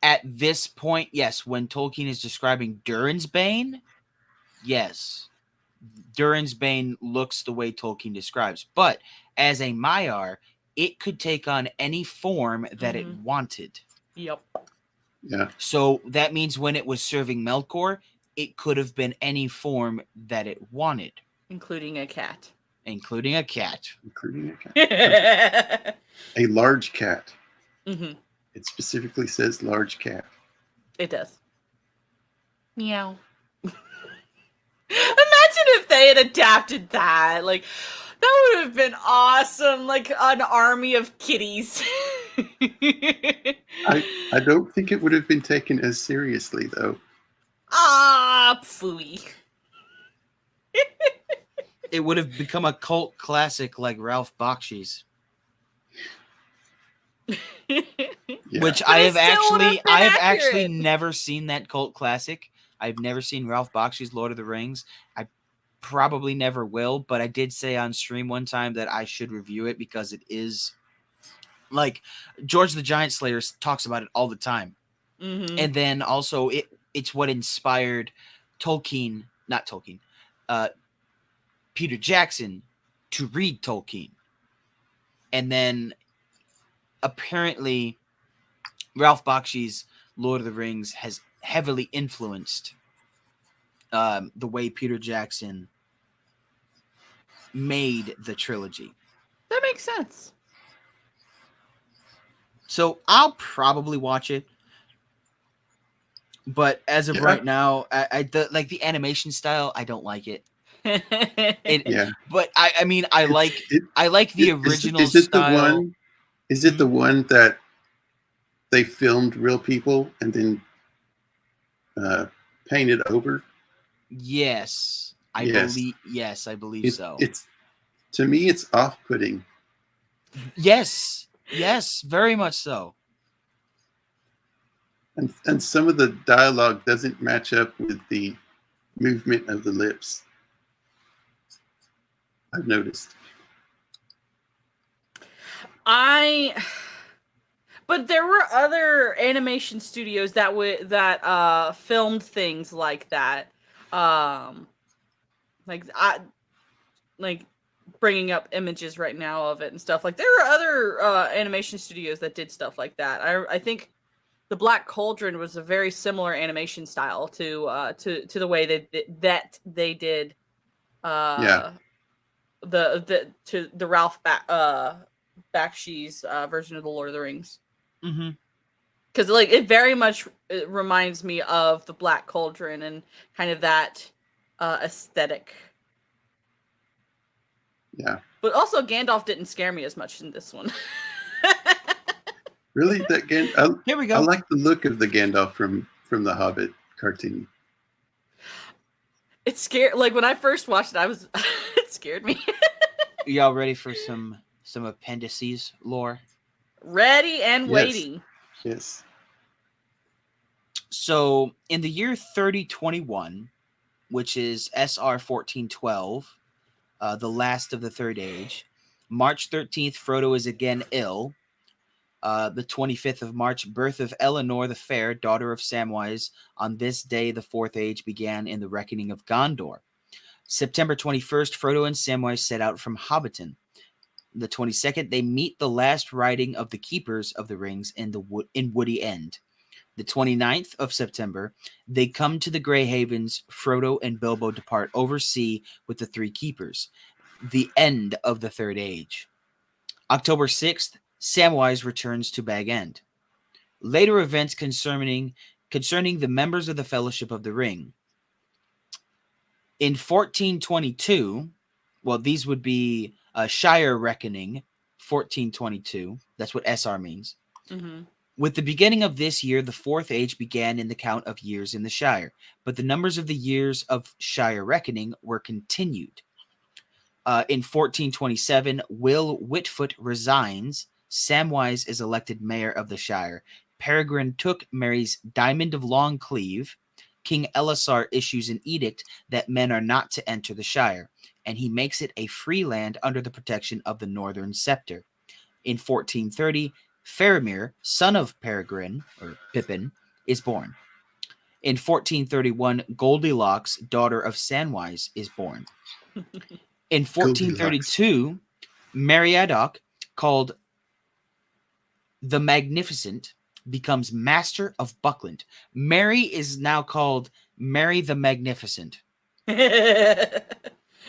at this point, yes, when Tolkien is describing Durin's Bane, yes, Durin's Bane looks the way Tolkien describes. But as a Maiar, it could take on any form that it wanted. Yep. Yeah. So that means when it was serving Melkor, it could have been any form that it wanted. Including a cat. Including a cat. Including a cat. A large cat. Mm-hmm. It specifically says large cat. It does. Meow. Imagine if they had adapted that. Like, that would have been awesome. Like, an army of kitties. I don't think it would have been taken as seriously, though. Ah, phooey. It would have become a cult classic like Ralph Bakshi's. Yeah. Which I have actually never seen that cult classic. I've never seen Ralph Bakshi's Lord of the Rings. I probably never will, but I did say on stream one time that I should review it because it is like George the Giant Slayer talks about it all the time. Mm-hmm. And then also it's what inspired Peter Jackson to read Tolkien. And then apparently Ralph Bakshi's Lord of the Rings has heavily influenced the way Peter Jackson made the trilogy. That makes sense. So I'll probably watch it. But as of right now, the animation style, I don't like it. But I mean, I like the original style. Is it the one that they filmed real people and then painted over? Yes, I believe so. It's to me, it's off-putting. Yes, very much so. And some of the dialogue doesn't match up with the movement of the lips. I've noticed. But there were other animation studios that filmed things like that. Like bringing up images right now of it and stuff. Like there were other animation studios that did stuff like that. I think the Black Cauldron was a very similar animation style to the way that they did the Ralph Bakshi's version of the Lord of the Rings. Mm-hmm. Because like it very much reminds me of the Black Cauldron and kind of that aesthetic. Yeah. But also Gandalf didn't scare me as much in this one. Really? Here we go. I like the look of the Gandalf from the Hobbit cartoon. It scared. Like when I first watched it, it scared me. Y'all ready for some appendices lore? Ready and waiting. Yes. So in the year 3021, which is SR 1412, the last of the Third Age, March 13th, Frodo is again ill. The 25th of March, birth of Eleanor the Fair, daughter of Samwise. On this day, the Fourth Age began in the reckoning of Gondor. September 21st, Frodo and Samwise set out from Hobbiton. The 22nd, they meet the last riding of the Keepers of the Rings in Woody End. The 29th of September, they come to the Grey Havens. Frodo and Bilbo depart oversea with the three Keepers. The end of the Third Age. October 6th, Samwise returns to Bag End. Later events concerning the members of the Fellowship of the Ring. In 1422, well, these would be Shire Reckoning, 1422. That's what SR means. Mm-hmm. With the beginning of this year, the Fourth Age began in the count of years in the Shire, but the numbers of the years of Shire Reckoning were continued. In 1427, Will Whitfoot resigns. Samwise is elected mayor of the Shire. Peregrine Took marries Diamond of Longcleave. King Elisar issues an edict that men are not to enter the Shire, and he makes it a free land under the protection of the Northern Scepter. In 1430, Faramir, son of Peregrine, or Pippin, is born. In 1431, Goldilocks, daughter of Samwise, is born. In 1432, Meriadoc, called the Magnificent, becomes Master of Buckland. Mary is now called Mary the Magnificent.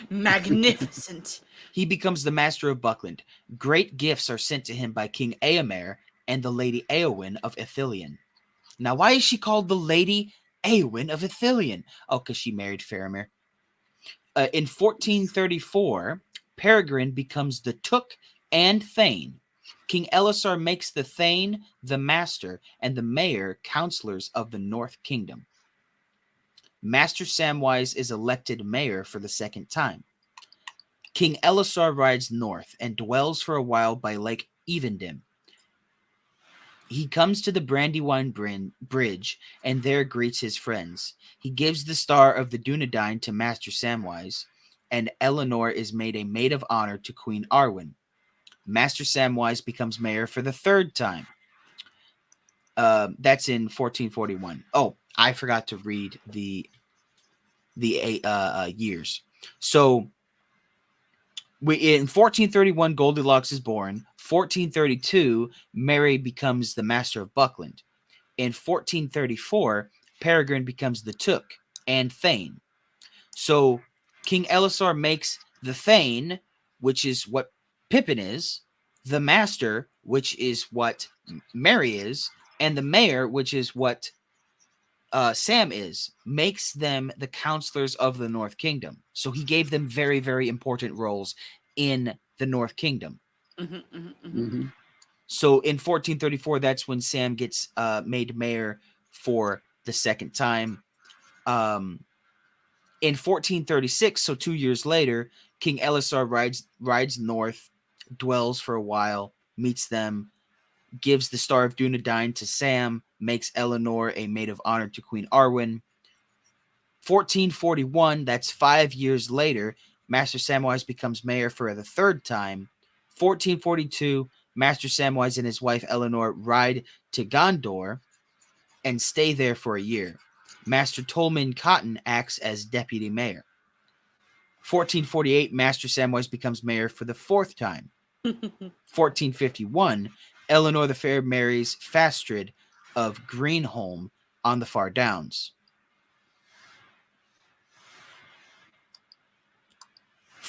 Magnificent. He becomes the Master of Buckland. Great gifts are sent to him by King Eomer and the Lady Eowyn of Ithilien. Now, why is she called the Lady Eowyn of Ithilien? Oh, because she married Faramir. In 1434, Peregrine becomes the Took and Thane. King Elisar makes the Thane the Master and the Mayor counselors of the North Kingdom. Master Samwise is elected mayor for the second time. King Elisar rides north and dwells for a while by Lake Evendim. He comes to the Brandywine Bridge and there greets his friends. He gives the Star of the Dunedain to Master Samwise, and Eleanor is made a maid of honor to Queen Arwen. Master Samwise becomes mayor for the third time. That's in 1441. Oh, I forgot to read the years. So in 1431, Goldilocks is born. 1432, Mary becomes the Master of Buckland. In 1434, Peregrine becomes the Took and Thane. So King Elisar makes the Thane, which is what Pippin is, the Master, which is what Mary is, and the Mayor, which is what Sam is, makes them the counselors of the North Kingdom. So he gave them very, very important roles in the North Kingdom. So in 1434, that's when Sam gets made mayor for the second time. In 1436, so 2 years later, King Elisar rides north, dwells for a while, meets them, gives the Star of Dunedain to Sam, makes Eleanor a maid of honor to Queen Arwen. 1441, that's 5 years later, Master Samwise becomes mayor for the third time. 1442, Master Samwise and his wife Eleanor ride to Gondor and stay there for a year. Master Tolman Cotton acts as deputy mayor. 1448, Master Samwise becomes mayor for the fourth time. 1451, Eleanor the Fair marries Fastred of Greenholm on the Far Downs.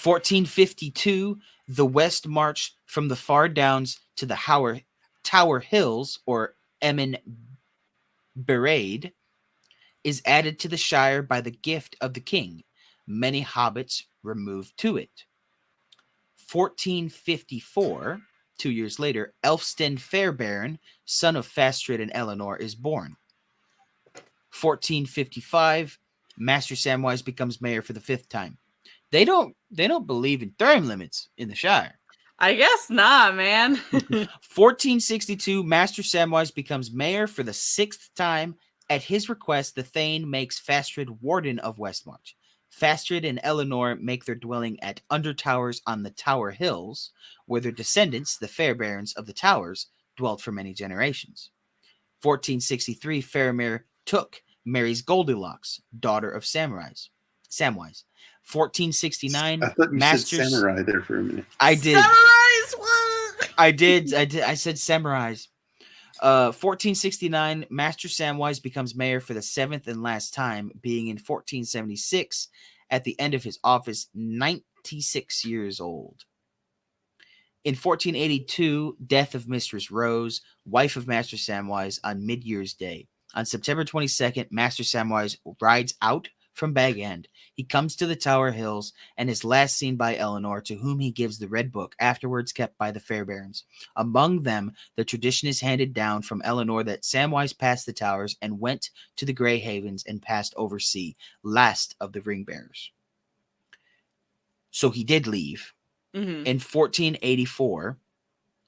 1452, the West March from the Far Downs to the Tower Hills, or Emin Berade, is added to the Shire by the gift of the king. Many hobbits removed to it. 1454, 2 years later, Elfston Fairbairn, son of Fastred and Eleanor, is born. 1455, Master Samwise becomes mayor for the fifth time. They don't believe in term limits in the Shire. I guess not, man. 1462, Master Samwise becomes mayor for the sixth time. At his request, the Thane makes Fastred warden of Westmarch. Fastred and Eleanor make their dwelling at Undertowers on the Tower Hills, where their descendants, the Fairbairns of the Towers, dwelt for many generations. 1463, Faramir Took marries Goldilocks, daughter of Samwise. 1469, I thought you said samurai there for a minute. I did. Samurais, what? I did. I said samurais. 1469, Master Samwise becomes mayor for the seventh and last time, being in 1476, at the end of his office, 96 years old. In 1482, death of Mistress Rose, wife of Master Samwise, on Mid-Year's Day. On September 22nd, Master Samwise rides out from Bag End. He comes to the Tower Hills and is last seen by Eleanor, to whom he gives the Red Book, afterwards kept by the Fairbairns. Among them, the tradition is handed down from Eleanor that Samwise passed the Towers and went to the Grey Havens and passed over sea, last of the Ring Bearers. So he did leave. In 1484,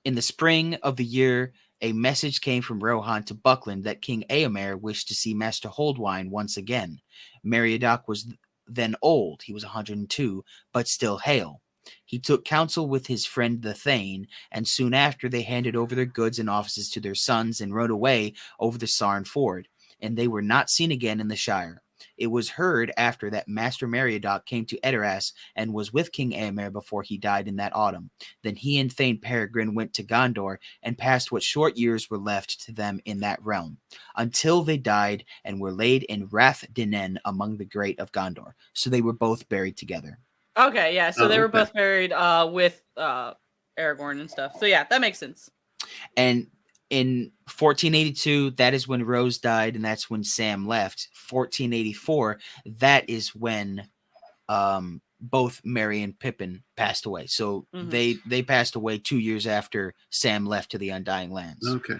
in the spring of the year a message came from Rohan to Buckland that King Eomer wished to see Master Holdwine once again. Meriadoc was then old, he was 102, but still hale. He took counsel with his friend the Thane, and soon after they handed over their goods and offices to their sons and rode away over the Sarn Ford, and they were not seen again in the Shire. It was heard after that Master Meriadoc came to Edoras and was with King Eomer before he died in that autumn. Then he and Thane Peregrine went to Gondor and passed what short years were left to them in that realm, until they died and were laid in Rath Dinen among the great of Gondor. So they were both buried together. Okay, yeah. So they were both buried with Aragorn and stuff. So yeah, that makes sense. And in 1482, that is when Rose died, and that's when Sam left. 1484, that is when both Merry and Pippin passed away. So they passed away 2 years after Sam left to the Undying Lands. Okay.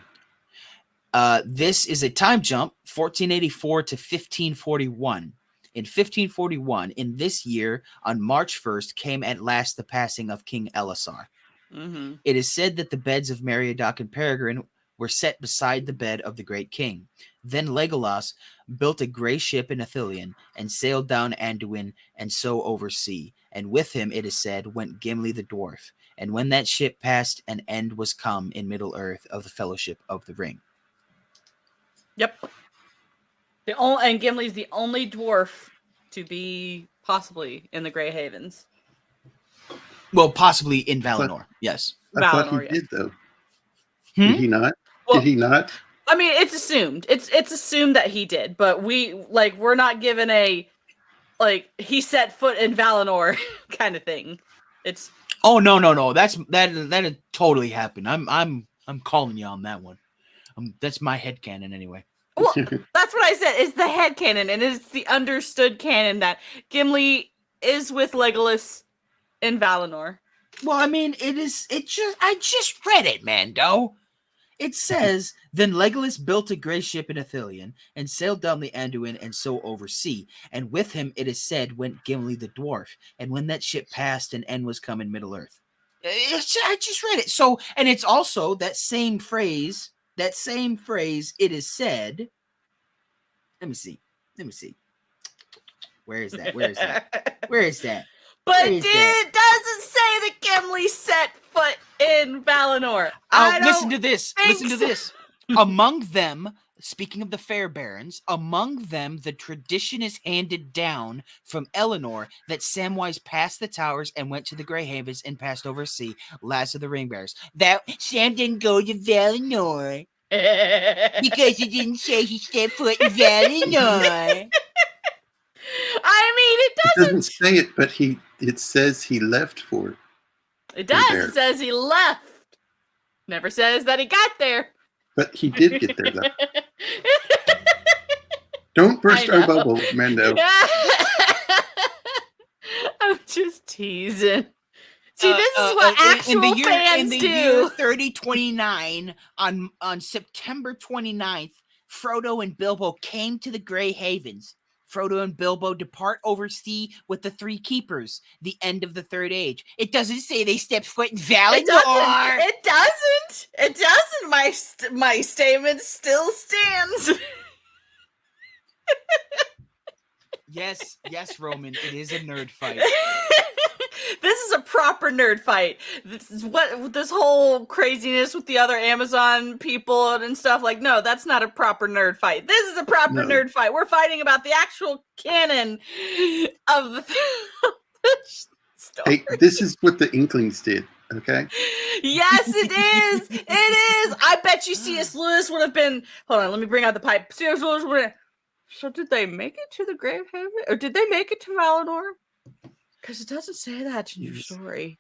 This is a time jump, 1484 to 1541. In 1541, in this year, on March 1st, came at last the passing of King Elisar. It is said that the beds of Meriadoc and Peregrine were set beside the bed of the great king. Then Legolas built a gray ship in Ithilien and sailed down Anduin and so over sea. And with him, it is said, went Gimli the dwarf. And when that ship passed, an end was come in Middle-earth of the Fellowship of the Ring. Yep. And Gimli's the only dwarf to be possibly in the Grey Havens. Well, possibly in Valinor, yes. I thought he did, though. Did he not? Well, did he not? I mean, it's assumed. It's assumed that he did, but we're not given a he set foot in Valinor kind of thing. It's no. That totally happened. I'm calling you on that one. That's my headcanon anyway. Well, that's what I said. It's the headcanon, and it's the understood canon that Gimli is with Legolas in Valinor. Well, I mean, I just read it, Mando. It says, then Legolas built a gray ship in Ithilien and sailed down the Anduin and so over sea. And with him, it is said, went Gimli the dwarf. And when that ship passed, an end was come in Middle-earth. I just read it. So, and it's also that same phrase, it is said. Let me see. Where is that? But it doesn't say that Gimli set foot in Valinor. Listen to this. Among them, speaking of the fair barons, among them the tradition is handed down from Eleanor that Samwise passed the towers and went to the Grey Havens and passed over sea, last of the ring bearers. That Sam didn't go to Valinor because he didn't say he stepped foot in Valinor. I mean, it doesn't say it, but it says he left for it. It does. It says he left. Never says that he got there. But he did get there, though. Don't burst our bubble, Mando. I'm just teasing. See, this is what actual fans in the do. Year 3029, on September 29th, Frodo and Bilbo came to the Grey Havens. Frodo and Bilbo depart over sea with the three keepers, the end of the Third Age. It doesn't say they stepped foot in Valinor. It doesn't. My statement still stands. Yes, Roman. It is a nerd fight. This is a proper nerd fight. This is what this whole craziness with the other Amazon people and stuff. Like, no, that's not a proper nerd fight. This is a proper nerd fight. We're fighting about the actual canon of the story. Hey, this is what the Inklings did. Okay. Yes, it is. It is. I bet you C.S. Lewis would have been. Hold on, let me bring out the pipe. C.S. Lewis would have. So did they make it to the Grave Haven, or did they make it to Valinor? Because it doesn't say that in your story.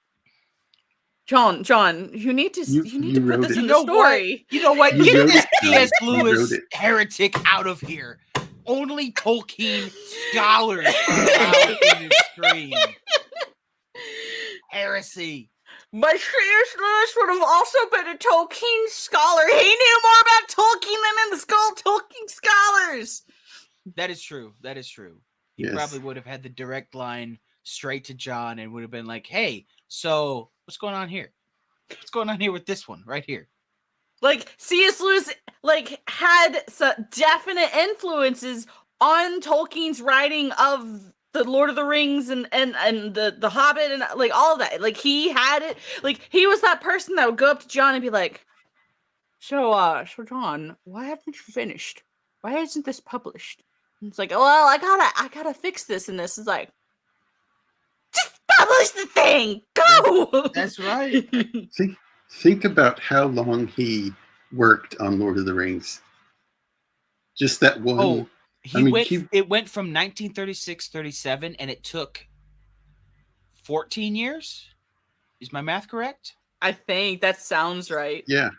John, you need to put this in the story. You know what? Get this C.S. Lewis heretic out of here. Only Tolkien scholars are in the stream. Heresy. But C.S. Lewis would have also been a Tolkien scholar. He knew more about Tolkien than in the Tolkien scholars. That is true. He probably would have had the direct line straight to John and would have been like, hey, so what's going on here? What's going on here with this one right here? Like C.S. Lewis had some definite influences on Tolkien's writing of the Lord of the Rings and the Hobbit and like all of that. Like he had it. Like he was that person that would go up to John and be like, So John, why haven't you finished? Why isn't this published? And it's like, well, I gotta fix this, and this is like, just publish the thing. Go. That's right. Think about how long he worked on Lord of the Rings. Just that one. Oh, it went from 1936-37, and it took 14 years. Is my math correct? I think that sounds right. Yeah.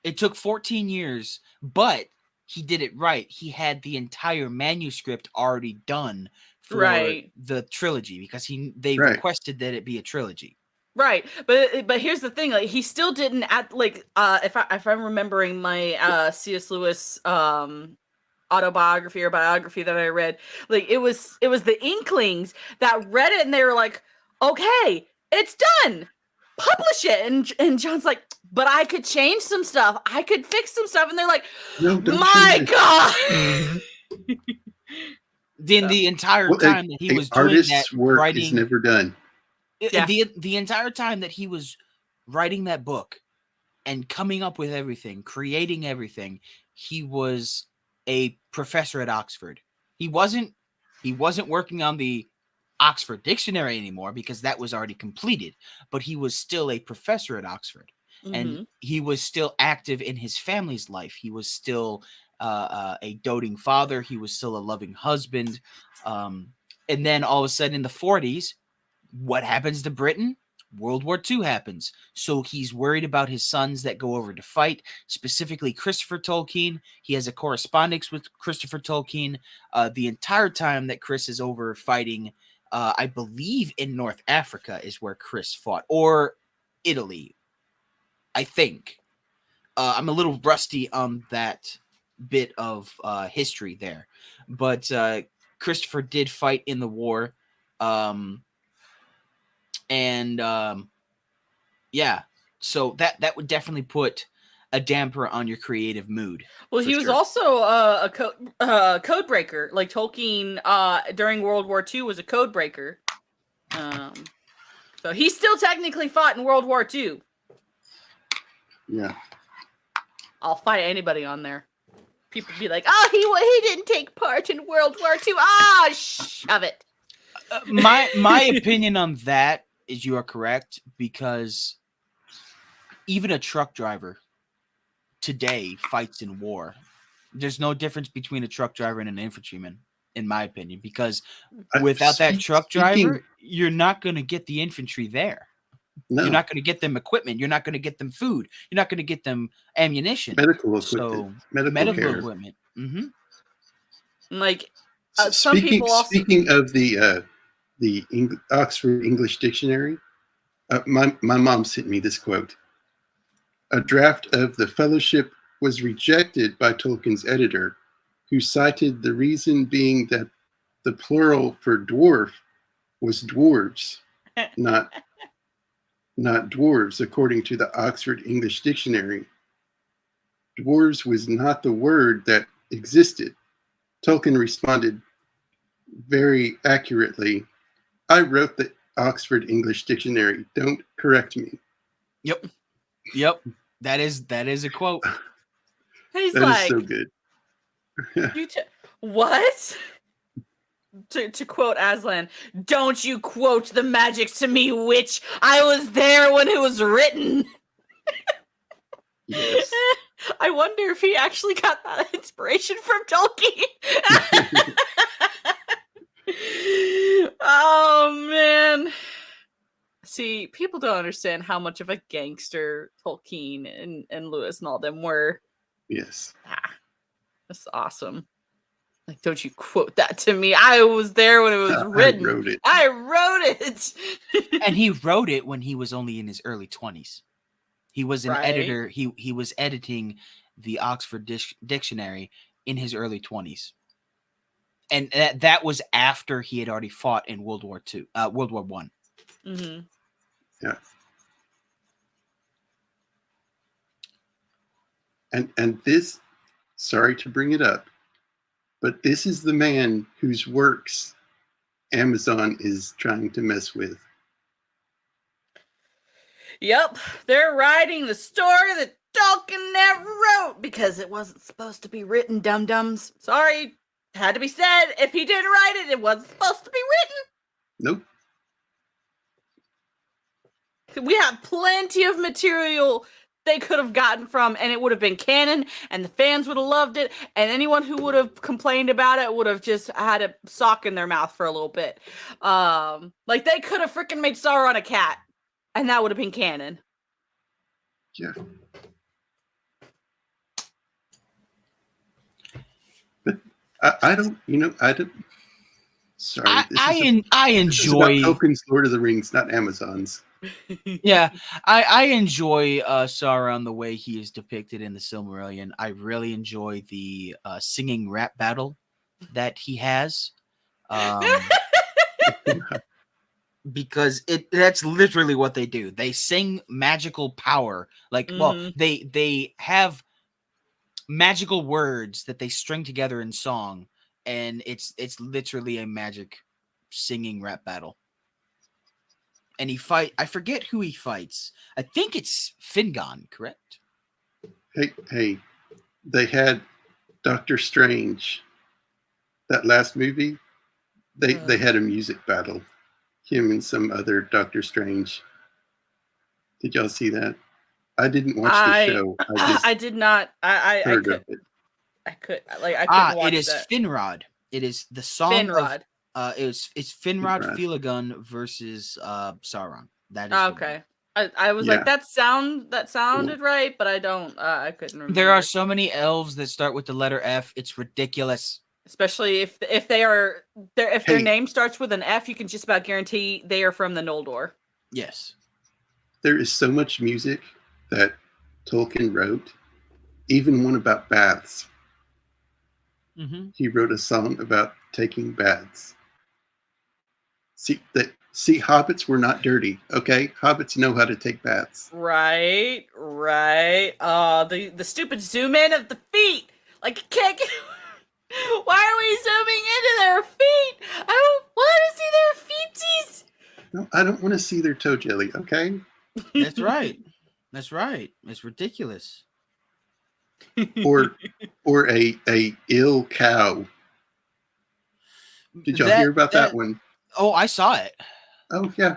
It took 14 years, but he did it right. He had the entire manuscript already done for the trilogy because they requested that it be a trilogy. Right, but here's the thing: like he still didn't if I'm remembering my C.S. Lewis autobiography or biography that I read, like it was the Inklings that read it and they were like, okay, it's done, publish it, and John's like, but I could change some stuff, I could fix some stuff, and they're like, no, my God. Then the entire time that he was doing that, work writing, is never done. Yeah. The entire time that he was writing that book and coming up with everything, creating everything, he was a professor at Oxford. He wasn't working on the Oxford Dictionary anymore because that was already completed, but he was still a professor at Oxford. Mm-hmm. And he was still active in his family's life. He was still a doting father. He was still a loving husband. And then all of a sudden in the 40s, what happens to Britain? World War II happens. So he's worried about his sons that go over to fight, specifically Christopher Tolkien. He has a correspondence with Christopher Tolkien the entire time that Chris is over fighting. I believe in North Africa is where Chris fought, or Italy, I think. I'm a little rusty on that bit of history there. But Christopher did fight in the war. So that would definitely put a damper on your creative mood. Well, he was also a code breaker. Like Tolkien during World War II was a code breaker. So he still technically fought in World War II. Yeah. I'll fight anybody on there. People be like, "Oh, he didn't take part in World War II." Ah, shove it. My opinion on that is you are correct, because even a truck driver today fights in war. There's no difference between a truck driver and an infantryman, in my opinion, because without that truck driver, you're not going to get the infantry there. No. You're not going to get them equipment. You're not going to get them food. You're not going to get them ammunition. Medical equipment. So, medical equipment. Mm-hmm. Like some people also... Speaking of the Oxford English Dictionary, my mom sent me this quote. A draft of the fellowship was rejected by Tolkien's editor, who cited the reason being that the plural for dwarf was dwarves, not dwarves, according to the Oxford English Dictionary. Dwarves was not the word that existed. Tolkien responded very accurately, I wrote the Oxford English Dictionary. Don't correct me. Yep. That is a quote. He's that like, is so good. what? To quote Aslan, don't you quote the magic to me, witch. I was there when it was written. Yes. I wonder if he actually got that inspiration from Tolkien. Oh, man. See, people don't understand how much of a gangster Tolkien and Lewis and all them were. Yes. That's awesome. Like, don't you quote that to me. I was there when it was written. I wrote it. And he wrote it when he was only in his early 20s. He was an editor. He was editing the Oxford Dictionary in his early 20s. And that was after he had already fought in World War I. Mm-hmm. Yeah. And this, sorry to bring it up, but this is the man whose works Amazon is trying to mess with. Yep, they're writing the story that Tolkien never wrote because it wasn't supposed to be written, dum-dums. Sorry, had to be said. If he didn't write it, it wasn't supposed to be Nope. written. We have plenty of material they could have gotten from, and it would have been canon, and the fans would have loved it, and anyone who would have complained about it would have just had a sock in their mouth for a little bit. Like, they could have freaking made Sauron a cat, and that would have been canon. Yeah. But I don't, sorry. I enjoy Tolkien's Lord of the Rings, not Amazon's. Yeah, I enjoy Sauron the way he is depicted in the Silmarillion. I really enjoy the singing rap battle that he has, because that's literally what they do. They sing magical power, well, they have magical words that they string together in song, and it's literally a magic singing rap battle. And I forget who he fights. I think it's Fingon, correct? Hey, they had Doctor Strange, that last movie. They had a music battle, him and some other Doctor Strange. Did y'all see that? I didn't watch the show. I did not. I heard could. of it. I couldn't watch it is that. Finrod. It is the song Finrod. It's Finrod Filigun versus Sauron. That is okay. I was like, that sounded right, but I couldn't remember. There are so many elves that start with the letter F. It's ridiculous. Especially if their name starts with an F, you can just about guarantee they are from the Noldor. Yes. There is so much music that Tolkien wrote, even one about baths. Mm-hmm. He wrote a song about taking baths. See, hobbits were not dirty, okay? Hobbits know how to take baths. Right. The stupid zoom in of the feet. Like, kick. Why are we zooming into their feet? I don't want to see their feeties. No, I don't want to see their toe jelly, okay? That's right. It's ridiculous. Or a ill cow. Did y'all hear about that one? Oh, I saw it. Oh, yeah.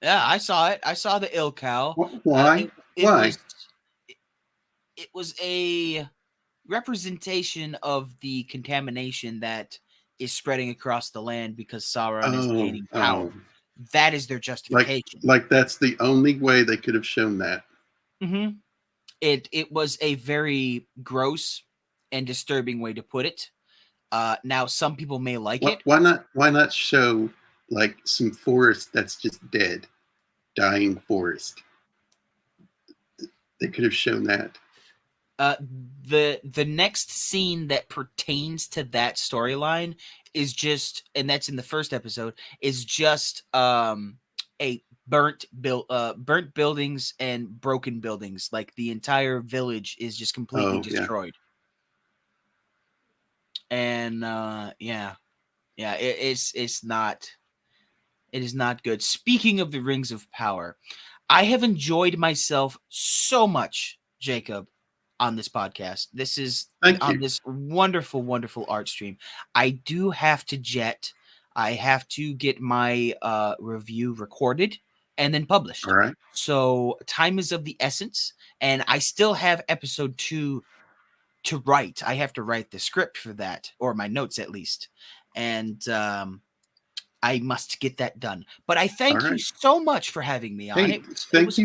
Yeah, I saw it. I saw the ill cow. Why? Why? It was a representation of the contamination that is spreading across the land because Sauron is gaining power. That is their justification. Like that's the only way they could have shown that. Mm-hmm. It was a very gross and disturbing way to put it. Now, some people may like it. Why not show like some forest that's just dead, dying forest? They could have shown that. The next scene that pertains to that storyline is just, and that's in the first episode, is just a burnt buildings and broken buildings. Like the entire village is just completely destroyed. And it is not good. Speaking of the Rings of Power, I have enjoyed myself so much, Jacob, on this podcast. This is on this wonderful, wonderful art stream. I do have to jet. I have to get my review recorded and then published. All right. So time is of the essence, and I still have episode 2 to write. I have to write the script for that, or my notes at least. And I must get that done. But I thank you so much for having me on. Thank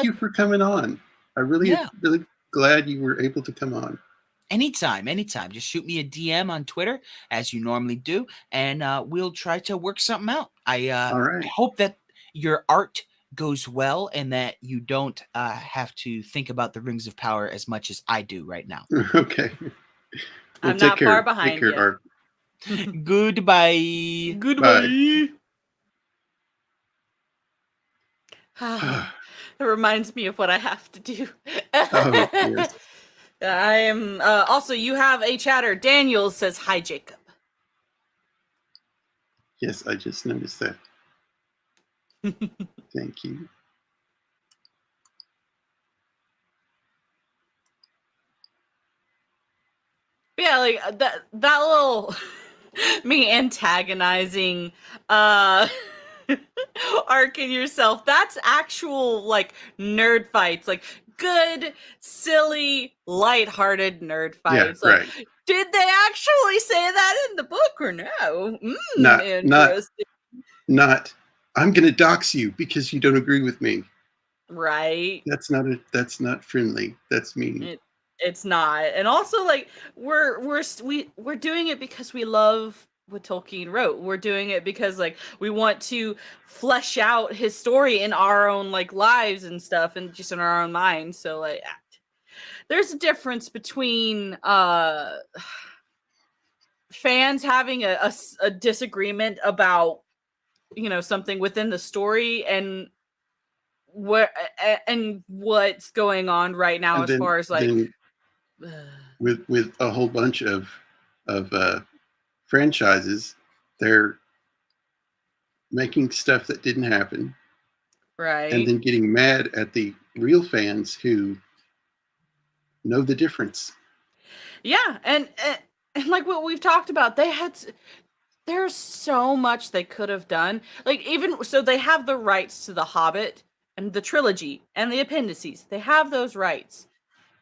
you for coming on. I really glad you were able to come on. Anytime. Just shoot me a DM on Twitter, as you normally do, and we'll try to work something out. I hope that your art goes well and that you don't have to think about the Rings of Power as much as I do right now. Okay. I'm not far behind you. Art. Goodbye. Goodbye. It reminds me of what I have to do. Oh, yes. I am also. You have a chatter. Daniel says hi, Jacob. Yes, I just noticed that. Thank you. Yeah, like that little me antagonizing Ark in yourself. That's actual like nerd fights, like good, silly, lighthearted nerd Yeah, fights. Like, right. did they actually say that in the book or no? Not Interesting. I'm going to dox you because you don't agree with me. Right. That's not friendly. That's mean. It's not. And also like we're doing it because we love what Tolkien wrote. We're doing it because like we want to flesh out his story in our own like lives and stuff and just in our own minds. So like there's a difference between fans having a disagreement about something within the story and what's going on right now And as far as like then with a whole bunch of franchises, they're making stuff that didn't happen, right, and then getting mad at the real fans who know the difference. yeah, and like what we've talked about, there's so much they could have done. Like even so, they have the rights to The Hobbit and the trilogy and the appendices. They have those rights.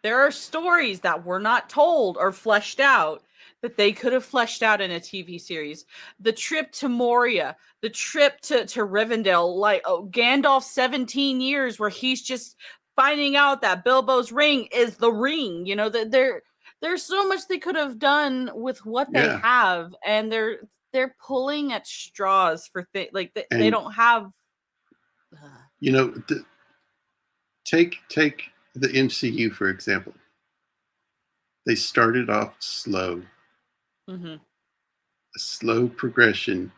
There are stories that were not told or fleshed out that they could have fleshed out in a TV series. The trip to Moria, the trip to Rivendell, like Gandalf's 17 years where he's just finding out that Bilbo's ring is the ring. There's so much they could have done with what they have, and they're pulling at straws for things like they don't have. Take the MCU for example. They started off slow, a slow progression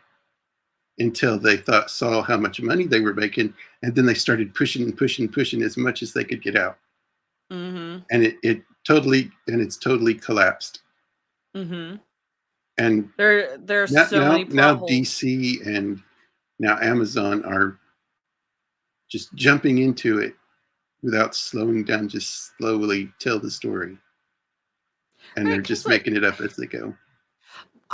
until they saw how much money they were making, and then they started pushing as much as they could get out. And it's totally collapsed. And there's so many now holes. DC and now Amazon are just jumping into it without slowing down, just slowly tell the story. And they're just making it up as they go.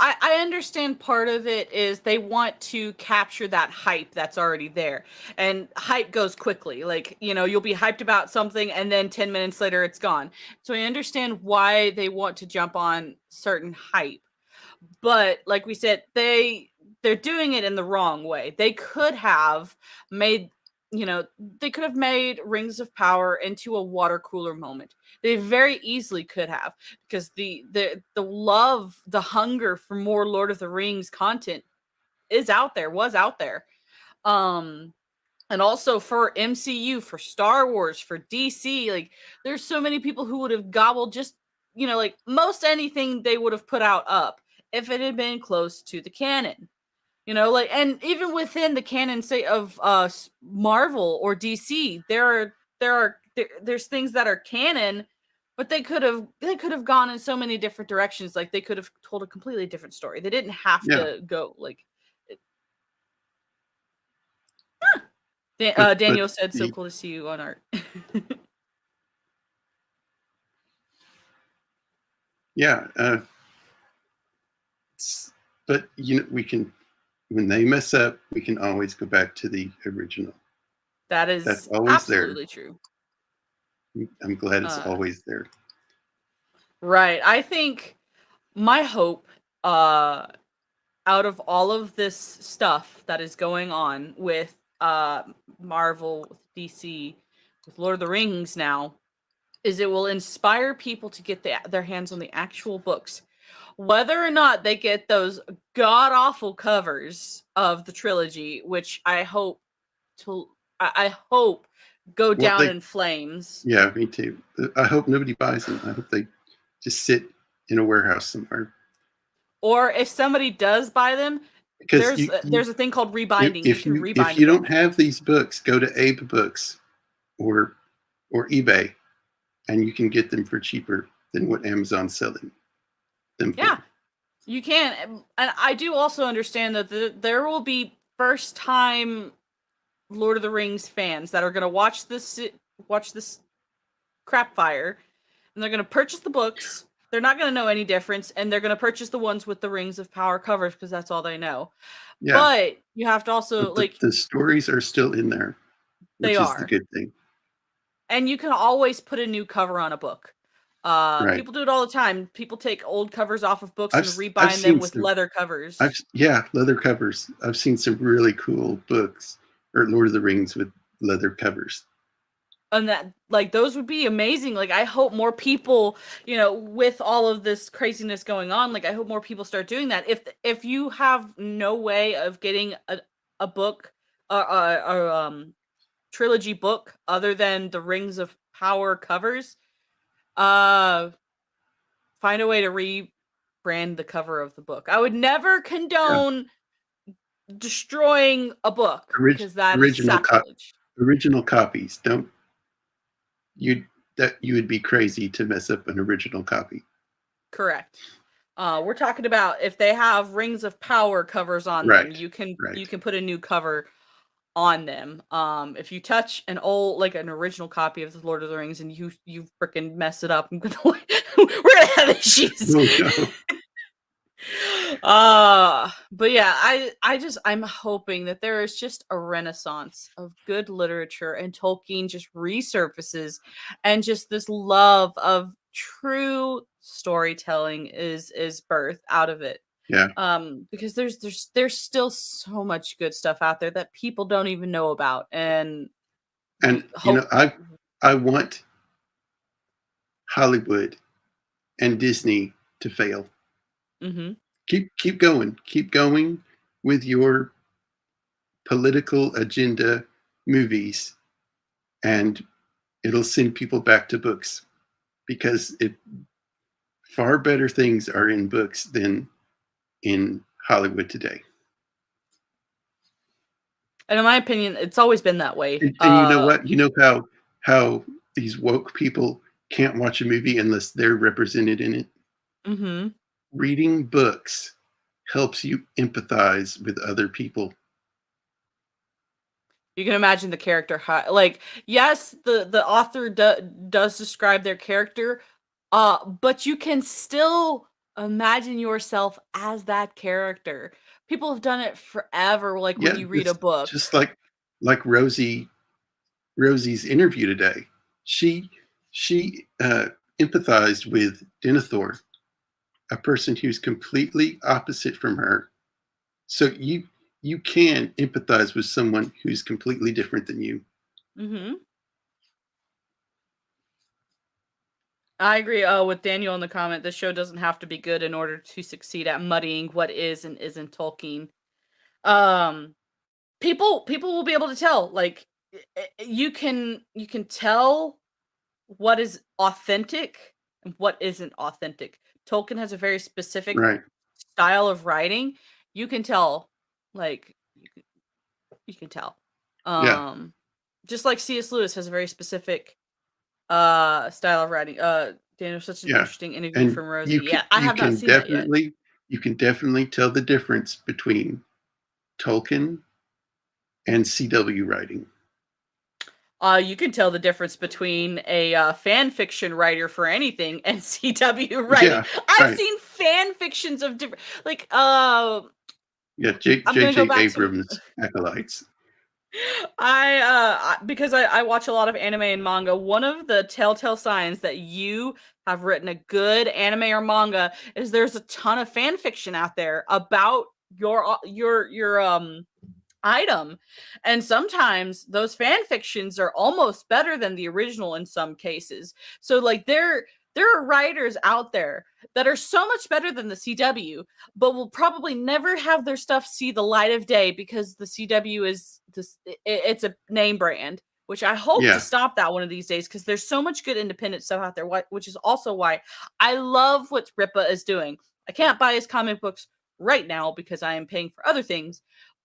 I understand part of it is they want to capture that hype that's already there. And hype goes quickly. Like, you'll be hyped about something and then 10 minutes later it's gone. So I understand why they want to jump on certain hype. But like we said, they're doing it in the wrong way. They could have made Rings of Power into a water cooler moment. They very easily could have, because the love, the hunger for more Lord of the Rings content was out there. And also for MCU, for Star Wars, for DC, like there's so many people who would have gobbled just, like most anything they would have put out up if it had been close to the canon. And even within the canon, say of Marvel or DC, there's things that are canon, but they could have gone in so many different directions. Like they could have told a completely different story. They didn't have to go like. Daniel said, "So cool to see you on art." Yeah, but we can. When they mess up, we can always go back to the original. That's always absolutely there. True. I'm glad it's always there. Right. I think my hope, out of all of this stuff that is going on with Marvel, with DC, with Lord of the Rings now, is it will inspire people to get their hands on the actual books. Whether or not they get those god-awful covers of the trilogy, which I hope go down in flames. Yeah, me too. I hope nobody buys them. I hope they just sit in a warehouse somewhere. Or if somebody does buy them, because there's a thing called rebinding. If you don't have these books, go to Abe Books or eBay, and you can get them for cheaper. than what Amazon's selling them for. Yeah, you can. And I do also understand that there will be first-time Lord of the Rings fans that are going to watch this crap fire, and they're going to purchase the books. They're not going to know any difference, and they're going to purchase the ones with the Rings of Power covers because that's all they know. Yeah. But you have to also, but the stories are still in there, which is the good thing. And you can always put a new cover on a book. Right. People do it all the time. People take old covers off of books and rebind them with leather covers. Leather covers. I've seen some really cool books or Lord of the Rings with leather covers. And that, like, those would be amazing. Like, I hope more people, with all of this craziness going on, like, I hope more people start doing that. If you have no way of getting a book, trilogy book other than the Rings of Power covers, find a way to rebrand the cover of the book. I would never condone destroying a book because that is sacrilege. Original copies. You would be crazy to mess up an original copy. Correct. We're talking about if they have Rings of Power covers on them, you can put a new cover on them. If you touch an original copy of the Lord of the Rings and you freaking mess it up, we're gonna have issues. But yeah, I'm hoping that there is just a renaissance of good literature, and Tolkien just resurfaces, and just this love of true storytelling is birthed out of it. Yeah. Because there's still so much good stuff out there that people don't even know about, and I want Hollywood and Disney to fail. Mm-hmm. Keep going with your political agenda movies, and it'll send people back to books, because far better things are in books than in Hollywood today. And in my opinion, it's always been that way. And you know what? You know how these woke people can't watch a movie unless they're represented in it? Mm-hmm. Reading books helps you empathize with other people. You can imagine the character, yes, the author does describe their character, but you can still imagine yourself as that character. People have done it forever, when you read a book. Just like Rosie's interview today. She empathized with Denethor, a person who's completely opposite from her. So you can empathize with someone who's completely different than you. Mm-hmm. I agree with Daniel in the comment. This show doesn't have to be good in order to succeed at muddying what is and isn't Tolkien. People will be able to tell. Like, you can tell what is authentic and what isn't authentic. Tolkien has a very specific style of writing. You can tell, you can tell. Just like C.S. Lewis has a very specific style of writing. Daniel, such an interesting interview from Rosie. I have not seen that yet. You can definitely tell the difference between Tolkien and CW writing. You can tell the difference between a fan fiction writer for anything and CW writing. Yeah, I've seen fan fictions of different, J.J. Abrams acolytes. Because I watch a lot of anime and manga. One of the telltale signs that you have written a good anime or manga is there's a ton of fan fiction out there about your item, and sometimes those fan fictions are almost better than the original in some cases. So there are writers out there that are so much better than the CW, but will probably never have their stuff see the light of day because the CW is it's a name brand, which I hope to stop that one of these days, because there's so much good independent stuff out there, which is also why I love what Rippa is doing. I can't buy his comic books right now because I am paying for other things,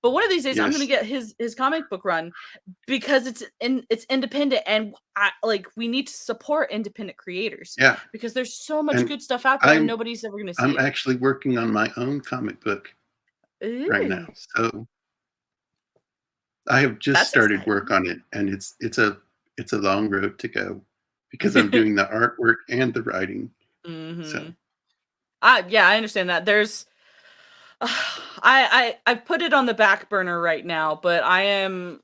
But one of these days, I'm going to Yes. get his comic book run because it's independent, and we need to support independent creators Yeah. because there's so much And good stuff out there, and I'm nobody's ever going to see I'm it. actually working on my own comic book right now. Ooh, So I have just that's started work exciting. on it, and it's a long road to go because I'm doing the artwork and the writing. So Yeah, I understand that. There's I've put it on the back burner right now, but I am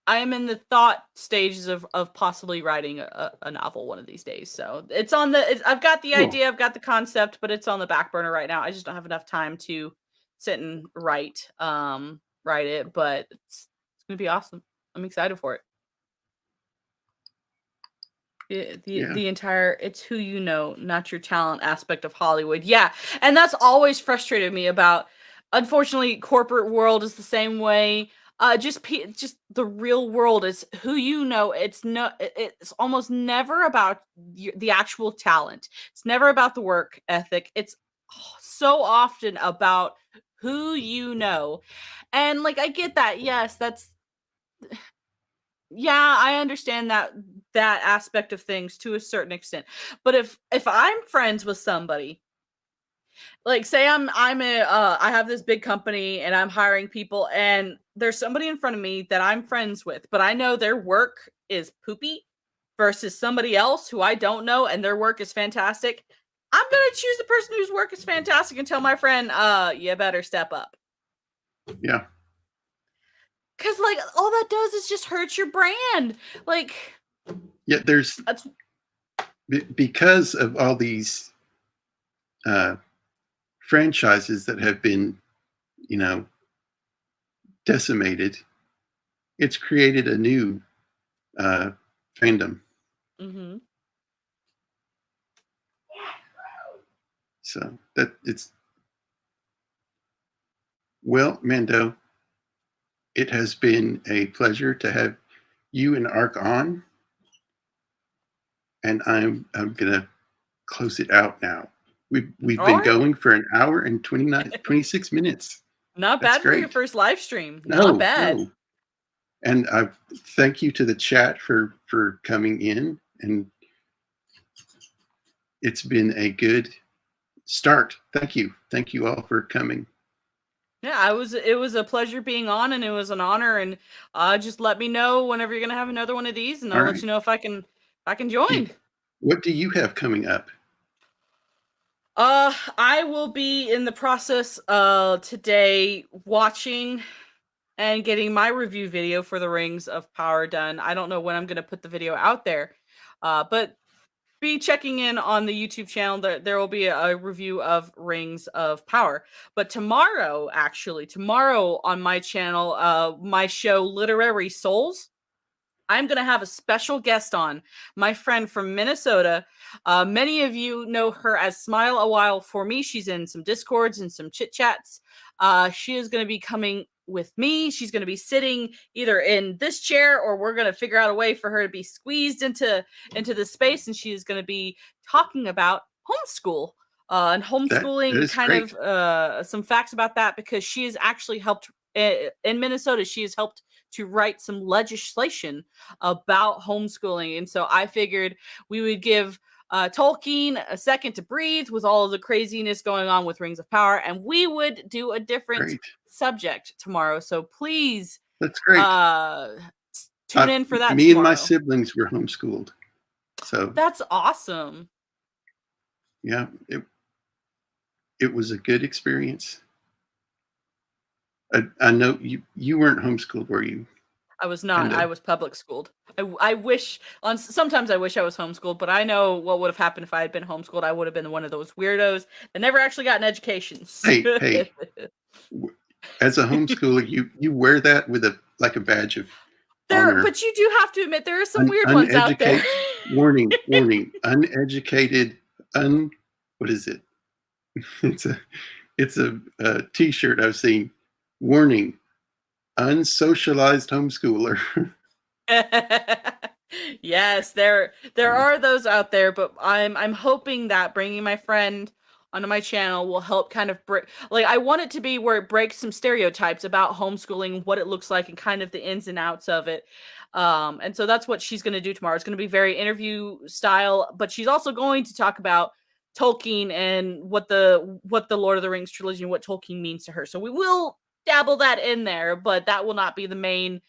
in the thought stages of possibly writing a novel one of these days. So it's on I've got the cool. idea, I've got the concept, but it's on the back burner right now. I just don't have enough time to sit and write it, but it's gonna be awesome. I'm excited for it. Yeah. The entire "it's who you know, not your talent" aspect of Hollywood. Yeah, and that's always frustrated me about, unfortunately, corporate world is the same way. Just the real world is who you know. It's almost never about the actual talent. It's never about the work ethic. It's so often about who you know. And I get that. Yes, yeah, I understand that aspect of things to a certain extent. But if I'm friends with somebody, say I have this big company and I'm hiring people, and there's somebody in front of me that I'm friends with, but I know their work is poopy versus somebody else who I don't know and their work is fantastic, I'm going to choose the person whose work is fantastic and tell my friend, you better step up. Yeah. Cuz all that does is just hurt your brand. Yeah, there's That's because of all these franchises that have been, decimated, it's created a new fandom. mhm. So that it's well, Mando, it has been a pleasure to have you and Ark on, and I'm gonna close it out now. We've All been right. going for an hour and 26 minutes. Not That's bad for your great. first live stream. Not No, bad. no. And I thank you to the chat for coming in, and it's been a good start. Thank you all for coming. Yeah, it was a pleasure being on, and it was an honor, and just let me know whenever you're gonna have another one of these, and All I'll let right. you know if I can join. What do you have coming up? I will be in the process today watching and getting my review video for the Rings of Power done. I don't know when I'm gonna put the video out there. But be checking in on the YouTube channel. There will be a review of Rings of Power. But tomorrow on my channel, my show Literary Souls, I'm going to have a special guest on, my friend from Minnesota. Many of you know her as Smile a While for Me. She's in some Discords and some chit chats. She is going to be coming with me. She's going to be sitting either in this chair, or we're going to figure out a way for her to be squeezed into the space, and she is going to be talking about homeschool. And That homeschooling, is kind great. of some facts about that, because she has actually helped in Minnesota. She has helped to write some legislation about homeschooling. And so I figured we would give Tolkien a second to breathe with all of the craziness going on with Rings of Power, and we would do a different Great. subject tomorrow. So please That's great. tune in for that Me tomorrow. and my siblings were homeschooled. So that's awesome. Yeah, it was a good experience. I know you weren't homeschooled, were you? I was not. Mando? I was public schooled. I wish sometimes I wish I was homeschooled, but I know what would have happened if I had been homeschooled. I would have been one of those weirdos that never actually got an education. Hey, as a homeschooler, you wear that with a badge of honor. But you do have to admit there are some weird ones out there. warning, uneducated, what is it? It's a T-shirt I've seen. Warning, unsocialized homeschooler. Yes, there are those out there, but I'm hoping that bringing my friend onto my channel will help kind of break, like, I want it to be where it breaks some stereotypes about homeschooling, what it looks like, and kind of the ins and outs of it. And so that's what she's going to do tomorrow. It's going to be very interview style, but she's also going to talk about Tolkien and what the Lord of the Rings trilogy and what Tolkien means to her. So we will dabble that in there, but that will not be the main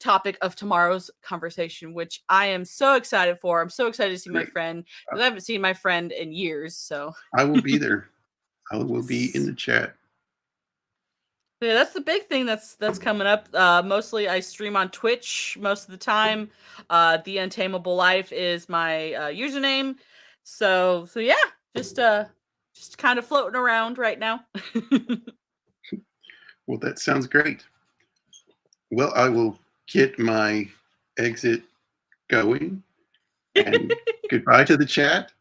topic of tomorrow's conversation, which I am so excited for. I'm so excited to see my friend, because I haven't seen my friend in years. So I will be there. I will be in the chat. yeah, that's the big thing that's coming up. Mostly I stream on Twitch most of the time. The Untamable Life is my username. So yeah, just kind of floating around right now. Well, that sounds great. Well, I will get my exit going, and goodbye to the chat,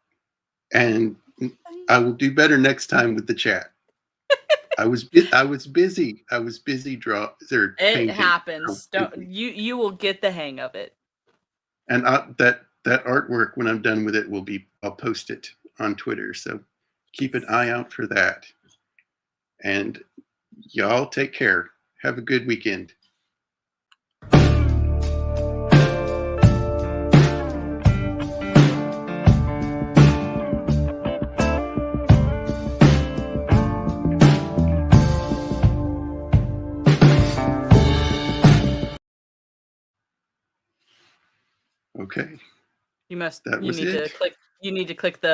and I will do better next time with the chat. I was busy. I was busy It painting. happens. You will get the hang of it. And that artwork, when I'm done with it, I'll post it on Twitter. So keep an eye out for that. And y'all take care. Have a good weekend. Okay. You That was need it. to click the